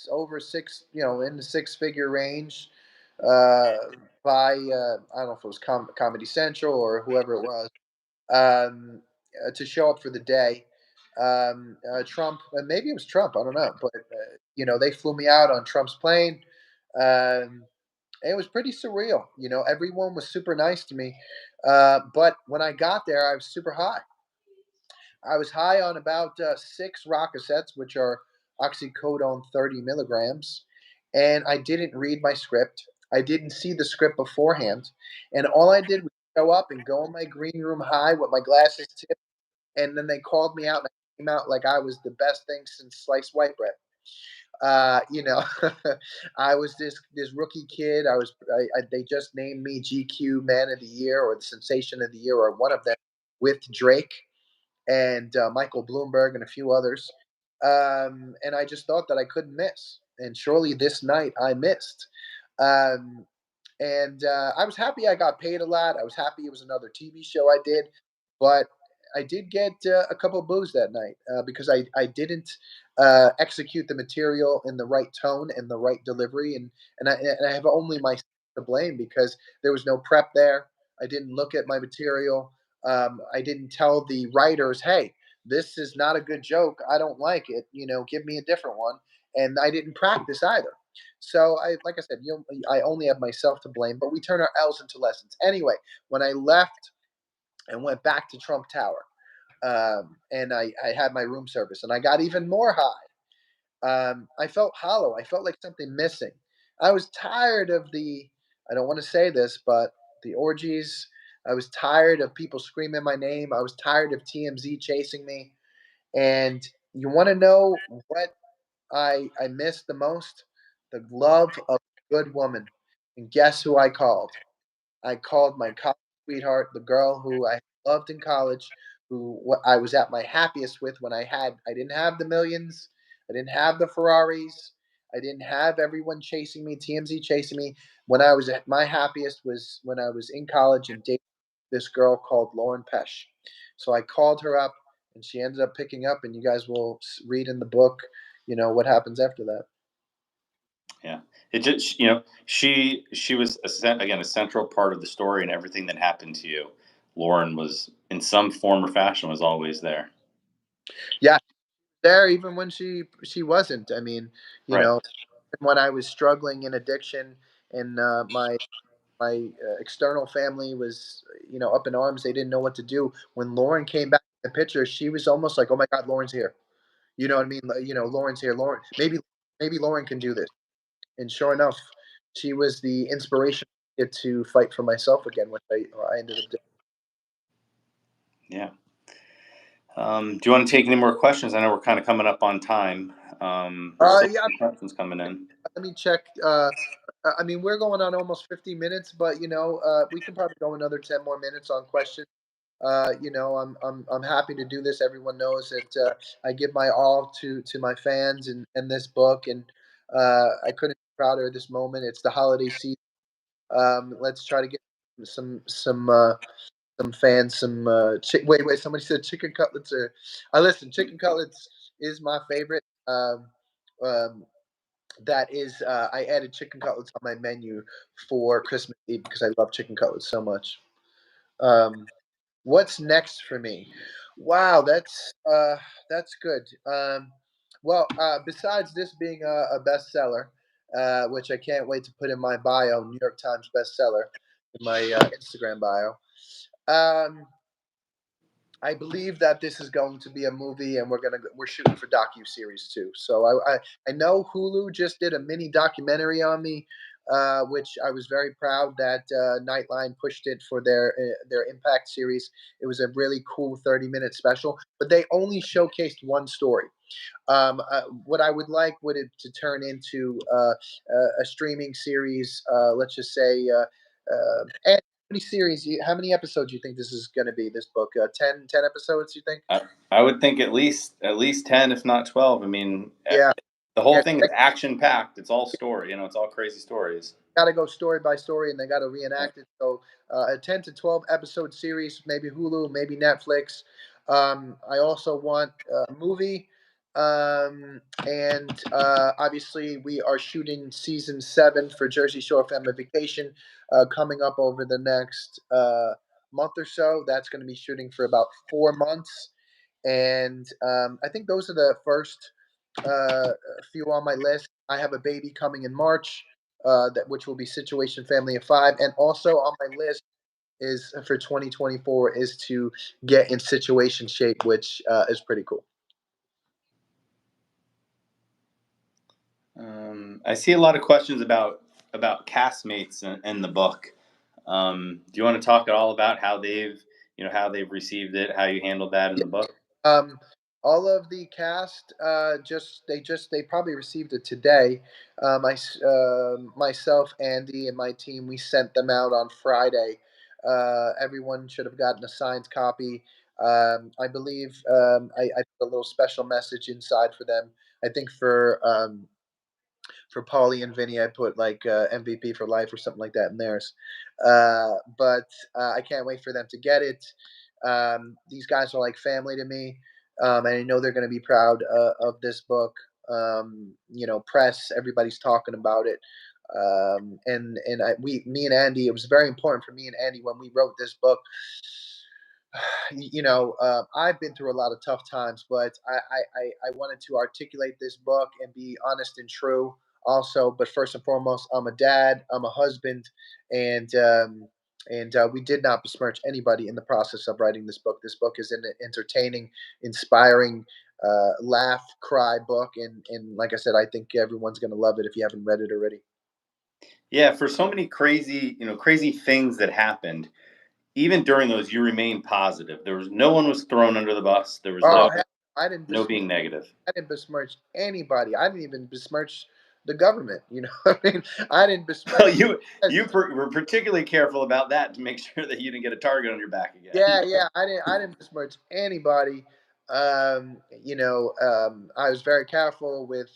over six, in the six-figure range, uh, by I don't know if it was Comedy Central or whoever it was, to show up for the day. Trump, maybe it was Trump, I don't know, but they flew me out on Trump's plane. Um, it was pretty surreal. Everyone was super nice to me, but when I got there, I was super high. I was high on about six Rockettes, which are oxycodone 30 milligrams, and I didn't read my script. I didn't see the script beforehand, and all I did was show up and go in my green room high with my glasses tipped, and then they called me out, and I came out like I was the best thing since sliced white bread. You know, I was this rookie kid. They just named me GQ Man of the Year or the Sensation of the Year or one of them with Drake and Michael Bloomberg and a few others. And I just thought that I couldn't miss. And surely this night I missed. Um, and I was happy I got paid a lot. I was happy it was another TV show I did, but I did get a couple of boos that night because I didn't execute the material in the right tone and the right delivery, and I have only myself to blame because there was no prep there. I didn't look at my material. I didn't tell the writers, "Hey, this is not a good joke. I don't like it. Give me a different one." And I didn't practice either. So like I said, I only have myself to blame, but we turn our L's into lessons. Anyway, when I left and went back to Trump Tower, and I had my room service, and I got even more high. I felt hollow. I felt like something missing. I was tired of I don't want to say this, but the orgies. I was tired of people screaming my name. I was tired of TMZ chasing me. And you want to know what I miss the most? The love of a good woman. And guess who I called? I called my college sweetheart, the girl who I loved in college, who I was at my happiest with when I didn't have the millions, I didn't have the Ferraris, I didn't have everyone chasing me, TMZ chasing me. When I was at my happiest was when I was in college and dating this girl called Lauren Pesh. So I called her up, and she ended up picking up, and you guys will read in the book, what happens after that. Yeah, it just she was again a central part of the story, and everything that happened to you. Lauren was in some form or fashion was always there. Yeah, there even when she wasn't. I mean, you Right. know, when I was struggling in addiction and my external family was up in arms, they didn't know what to do. When Lauren came back in the picture, she was almost like, "Oh my God, Lauren's here." You know what I mean? Lauren's here. Lauren, maybe Lauren can do this. And sure enough, she was the inspiration to fight for myself again, which I ended up doing. Yeah. Do you want to take any more questions? I know we're kind of coming up on time. Still Yeah. some questions coming in. Let me check. I mean, we're going on almost 50 minutes, but we can probably go another 10 more minutes on questions. I'm happy to do this. Everyone knows that I give my all to my fans and this book, and I couldn't be prouder of this moment. It's the holiday season. Let's try to get some fans some wait. Somebody said chicken cutlets are. I listen. Chicken cutlets is my favorite. Um, that is, I added chicken cutlets on my menu for Christmas Eve because I love chicken cutlets so much. Um, what's next for me? Wow, that's good. Besides this being a bestseller, which I can't wait to put in my bio, New York Times bestseller, in my Instagram bio. Um, I believe that this is going to be a movie, and we're shooting for docu-series too. So I know Hulu just did a mini documentary on me, which I was very proud that Nightline pushed it for their Impact series. It was a really cool 30-minute special, but they only showcased one story. What I would like would it to turn into a streaming series. Let's just say, and how many series? How many episodes do you think this is going to be? This book, 10 episodes. You think? I would think at least 10, if not 12. I mean, Yeah, the whole yeah. thing is action packed. It's all story. It's all crazy stories. Got to go story by story, and they got to Yeah. reenact it. So a 10 to 12 episode series, maybe Hulu, maybe Netflix. I also want a movie, and obviously we are shooting season 7 for Jersey Shore Family Vacation, coming up over the next month or so. That's going to be shooting for about 4 months, and I think those are the first few on my list. I have a baby coming in March, that which will be Situation Family of Five, and also on my list is for 2024 is to get in situation shape, which is pretty cool. I see a lot of questions about castmates in the book. Do you want to talk at all about how they've received it, how you handled that in Yeah. the book? Um, all of the cast they probably received it today. Myself, Andy, and my team, we sent them out on Friday. Everyone should have gotten a signed copy. I believe I put a little special message inside for them. I think for Paulie and Vinny, I put like MVP for life or something like that in theirs. But I can't wait for them to get it. These guys are like family to me, and I know they're going to be proud of this book. Press, everybody's talking about it. Me and Andy, it was very important for me and Andy when we wrote this book. I've been through a lot of tough times, but I wanted to articulate this book and be honest and true also. But first and foremost, I'm a dad, I'm a husband, and we did not besmirch anybody in the process of writing this book. This book is an entertaining, inspiring, laugh, cry book, and like I said, I think everyone's going to love it if you haven't read it already. Yeah, for so many crazy things that happened, even during those, you remained positive. No one was thrown under the bus. There was Oh, I didn't no being negative. I didn't besmirch anybody. I didn't even besmirch the government. I mean, I didn't besmirch. Well, you were particularly careful about that to make sure that you didn't get a target on your back again. Yeah. I didn't besmirch anybody. I was very careful with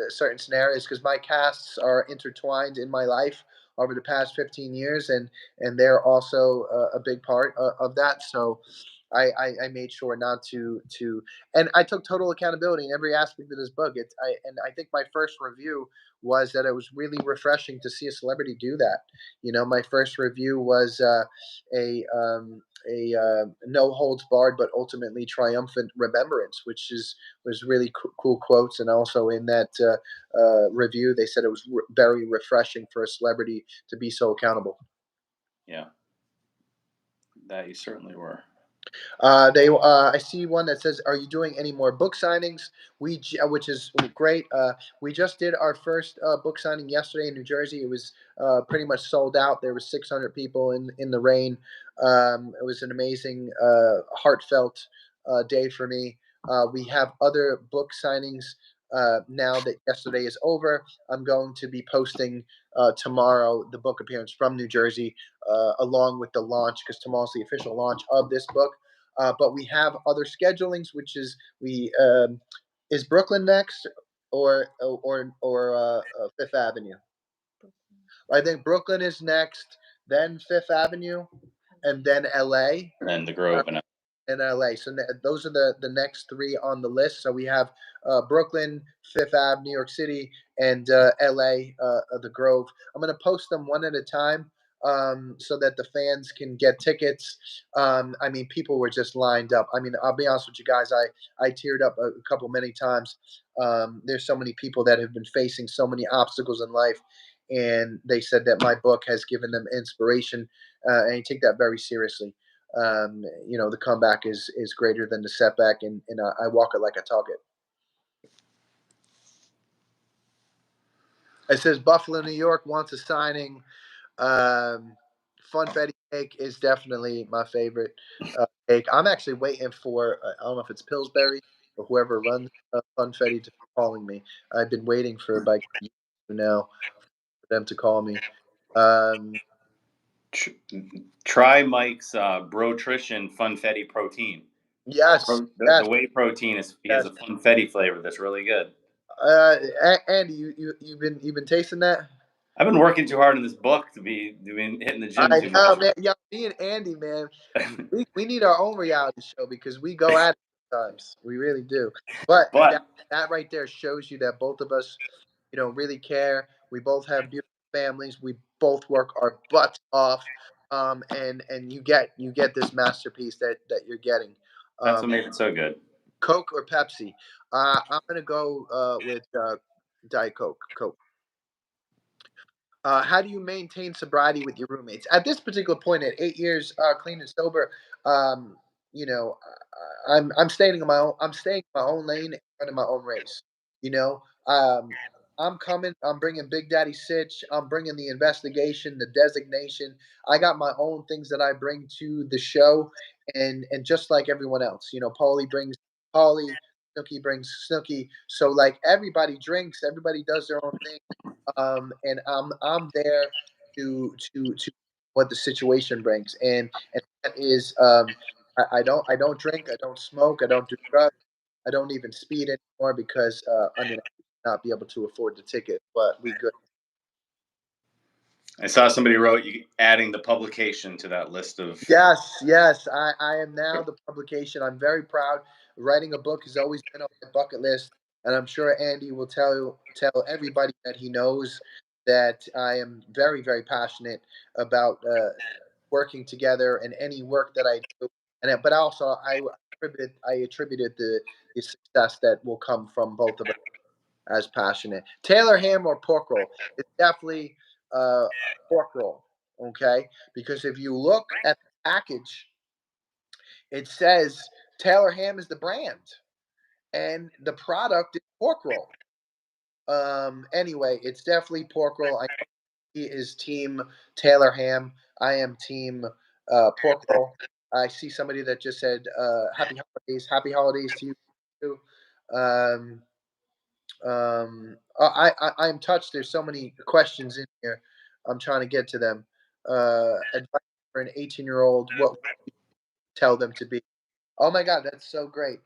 certain scenarios because my casts are intertwined in my life over the past 15 years, and they're also a big part of that. So I made sure not to, and I took total accountability in every aspect of this book. I think my first review was that it was really refreshing to see a celebrity do that. My first review was a no holds barred but ultimately triumphant remembrance, which was really cool quotes. And also in that review, they said it was very refreshing for a celebrity to be so accountable. Yeah, that you certainly were. I see one that says, "Are you doing any more book signings?" Which is great. We just did our first book signing yesterday in New Jersey. It was pretty much sold out. There were 600 people in the rain. It was an amazing, heartfelt day for me. We have other book signings now that yesterday is over. I'm going to be posting tomorrow the book appearance from New Jersey, along with the launch, because tomorrow's the official launch of this book. But we have other schedulings, which is is Brooklyn next, or Fifth Avenue? I think Brooklyn is next, then Fifth Avenue, and then LA. And the Grove and In LA. So those are the next three on the list. So we have Brooklyn, Fifth Ave, New York City, and LA, the Grove. I'm going to post them one at a time so that the fans can get tickets. I mean, people were just lined up. I mean, I'll be honest with you guys. I teared up a couple many times. There's so many people that have been facing so many obstacles in life. And they said that my book has given them inspiration, and I take that very seriously. The comeback is greater than the setback, and I walk it like I talk it. It says Buffalo, New York wants a signing. Funfetti cake is definitely my favorite cake. I'm actually waiting for I don't know if it's Pillsbury or whoever runs Funfetti to be calling me. I've been waiting for about a year now for them to call me. Try Mike's Brotrition Funfetti protein. Yes, the whey protein has a funfetti flavor that's really good. Andy, you've been tasting that? I've been working too hard in this book to be hitting the gym too much. Man. Yeah, me and Andy, man, we need our own reality show because we go at it sometimes. We really do. But that right there shows you that both of us, really care. We both have beautiful families. We both work our butts off. And you get this masterpiece that you're getting. That's what made it so good. Coke or Pepsi? I'm gonna go with Diet Coke. Coke. How do you maintain sobriety with your roommates? At this particular point, at 8 years clean and sober, you know, I'm staying in my own. I'm staying in my own lane, running my own race. You know, I'm coming. I'm bringing Big Daddy Sitch. I'm bringing the investigation, the designation. I got my own things that I bring to the show, and just like everyone else, Paulie brings Paulie. Snooki brings Snooki. So like everybody drinks, everybody does their own thing, and I'm there to what the situation brings, and that is I don't drink, I don't smoke, I don't do drugs, I don't even speed anymore because I would not be able to afford the ticket, but we good. I saw somebody wrote you adding the publication to that list of. Yes, I am now the publication. I'm very proud. Writing a book has always been on my bucket list, and I'm sure Andy will tell everybody that he knows that I am very, very passionate about working together and any work that I do. But also I attributed the success that will come from both of us as passionate. Taylor ham or pork roll? It's definitely pork roll. Okay, because if you look at the package, it says Taylor ham is the brand, and the product is pork roll. Anyway, it's definitely pork roll. I know he is team Taylor ham. I am team pork roll. I see somebody that just said happy holidays. Happy holidays to you too. I'm touched. There's so many questions in here. I'm trying to get to them. Advice for an 18-year-old, what would you tell them to be? Oh my God, that's so great.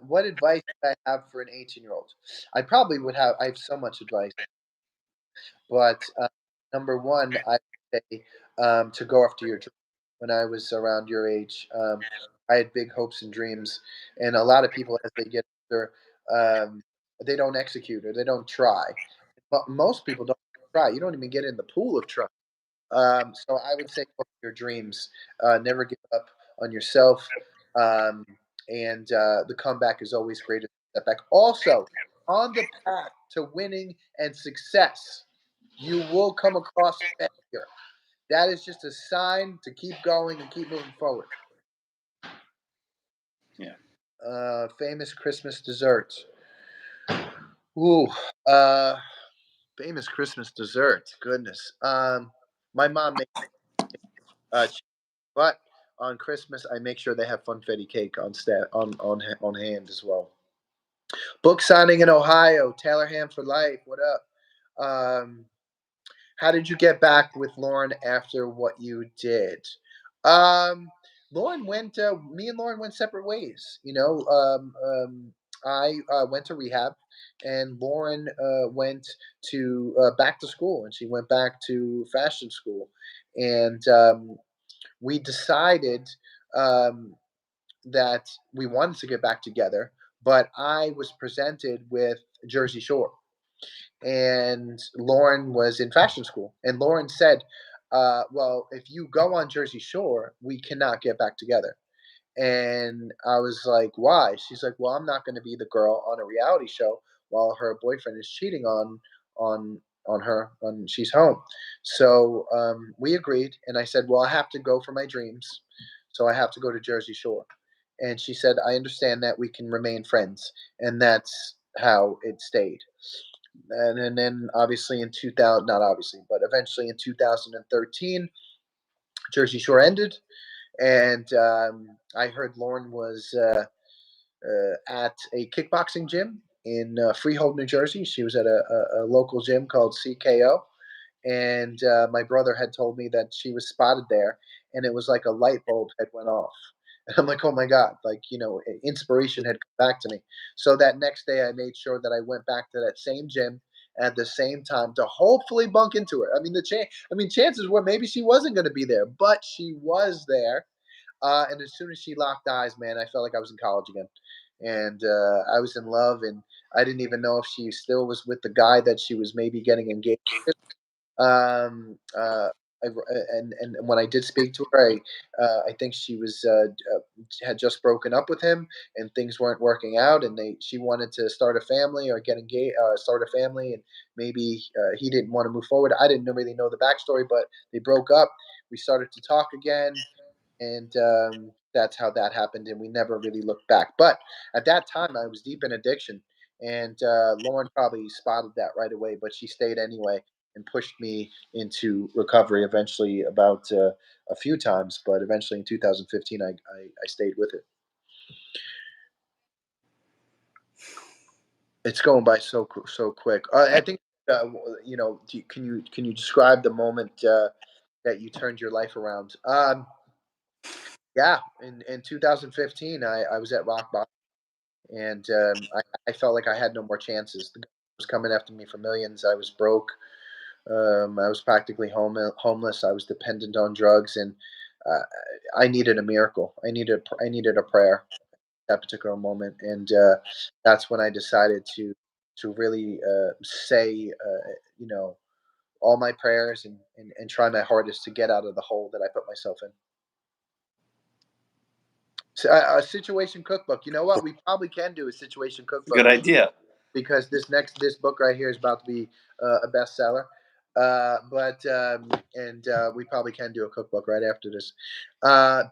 What advice would I have for an 18-year-old? I probably would have. I have so much advice, but number one, I would say to go after your dream. When I was around your age, I had big hopes and dreams, and a lot of people, as they get older, they don't execute or they don't try. But most people don't try. You don't even get in the pool of try. So I would say go for your dreams. Never give up on yourself. And the comeback is always greater than the setback. Also, on the path to winning and success, you will come across failure. That is just a sign to keep going and keep moving forward. Yeah. Famous Christmas dessert. Ooh, famous Christmas dessert. Goodness. My mom made but on Christmas, I make sure they have funfetti cake on hand as well. Book signing in Ohio. Taylor Ham for life. What up? How did you get back with Lauren after what you did? Lauren went. Me and Lauren went separate ways. I went to rehab, and Lauren went to back to school, and she went back to fashion school, and we decided um, that we wanted to get back together. But I was presented with Jersey Shore, and Lauren was in fashion school. And Lauren said, "Well, if you go on Jersey Shore, we cannot get back together." And I was like, "Why?" She's like, "Well, I'm not going to be the girl on a reality show while her boyfriend is cheating on her when she's home." So we agreed, and I said, "Well, I have to go for my dreams, so I have to go to Jersey Shore." And she said, "I understand that we can remain friends," and that's how it stayed. And then obviously in 2000, not obviously, but eventually in 2013, Jersey Shore ended, and I heard Lauren was at a kickboxing gym in Freehold, New Jersey. She was at a local gym called CKO, and my brother had told me that she was spotted there, and it was like a light bulb had went off. And I'm like, oh my god, like inspiration had come back to me. So that next day, I made sure that I went back to that same gym at the same time to hopefully bump into her. I mean, chances were maybe she wasn't going to be there, but she was there. And as soon as she locked eyes, man, I felt like I was in college again, and I was in love, and I didn't even know if she still was with the guy that she was maybe getting engaged um, uh, and when I did speak to her, I think she was had just broken up with him, and things weren't working out, and she wanted to start a family or get engaged, start a family, and maybe he didn't want to move forward. I didn't really know the backstory, but they broke up. We started to talk again, and that's how that happened, and we never really looked back. But at that time, I was deep in addiction, and Lauren probably spotted that right away, but she stayed anyway and pushed me into recovery eventually about a few times, but eventually in 2015, I stayed with it. It's going by so quick. I think can you describe the moment that you turned your life around? Yeah, in 2015, I was at rock bottom, and I felt like I had no more chances. The guy was coming after me for millions. I was broke. I was practically homeless. I was dependent on drugs, and uh, I needed a miracle. I needed a prayer at that particular moment, and that's when I decided to really say all my prayers and try my hardest to get out of the hole that I put myself in. So, a situation cookbook. You know what? We probably can do a situation cookbook. Good idea. Because this book right here is about to be a bestseller. But and we probably can do a cookbook right after this.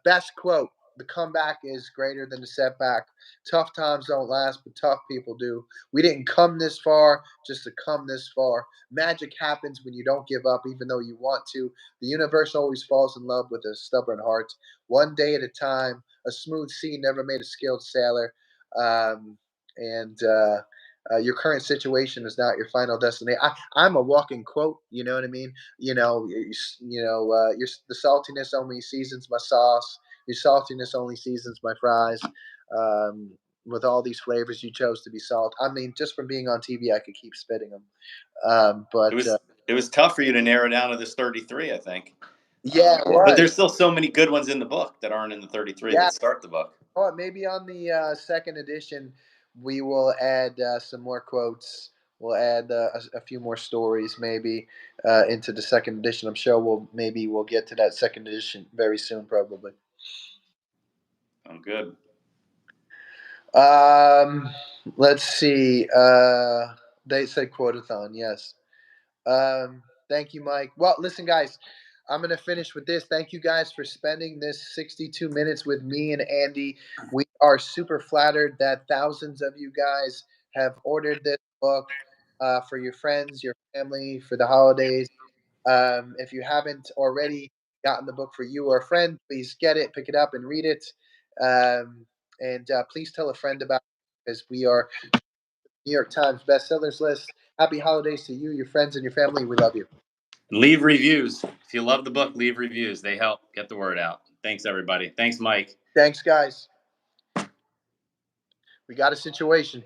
Best quote: "The comeback is greater than the setback. Tough times don't last, but tough people do. We didn't come this far just to come this far. Magic happens when you don't give up, even though you want to. The universe always falls in love with a stubborn heart. One day at a time. A smooth sea never made a skilled sailor." And Your current situation is not your final destination. I'm a walking quote. You know what I mean? The saltiness only seasons my sauce. Your saltiness only seasons my fries. Um, with all these flavors, you chose to be salt. I mean, just from being on TV, I could keep spitting them. It was it was tough for you to narrow down to this 33, I think. Yeah, it But was. there's still so many good ones in the book that aren't in the 33 Yeah. that start the book. Oh, maybe on the second edition, we will add some more quotes. We'll add a few more stories, maybe into the second edition. I'm sure we'll get to that second edition very soon, probably. Oh, good. Let's see. They said quotathon. Yes. Thank you, Mike. Well, listen, guys, I'm going to finish with this. Thank you guys for spending this 62 minutes with me and Andy. We are super flattered that thousands of you guys have ordered this book for your friends, your family, for the holidays. If you haven't already, gotten the book for you or a friend, please get it, pick it up, and read it. And please tell a friend about it, because we are New York Times bestsellers list. Happy holidays to you, your friends, and your family. We love you. Leave reviews. If you love the book, leave reviews. They help get the word out. Thanks, everybody. Thanks, Mike. Thanks, guys. We got a situation.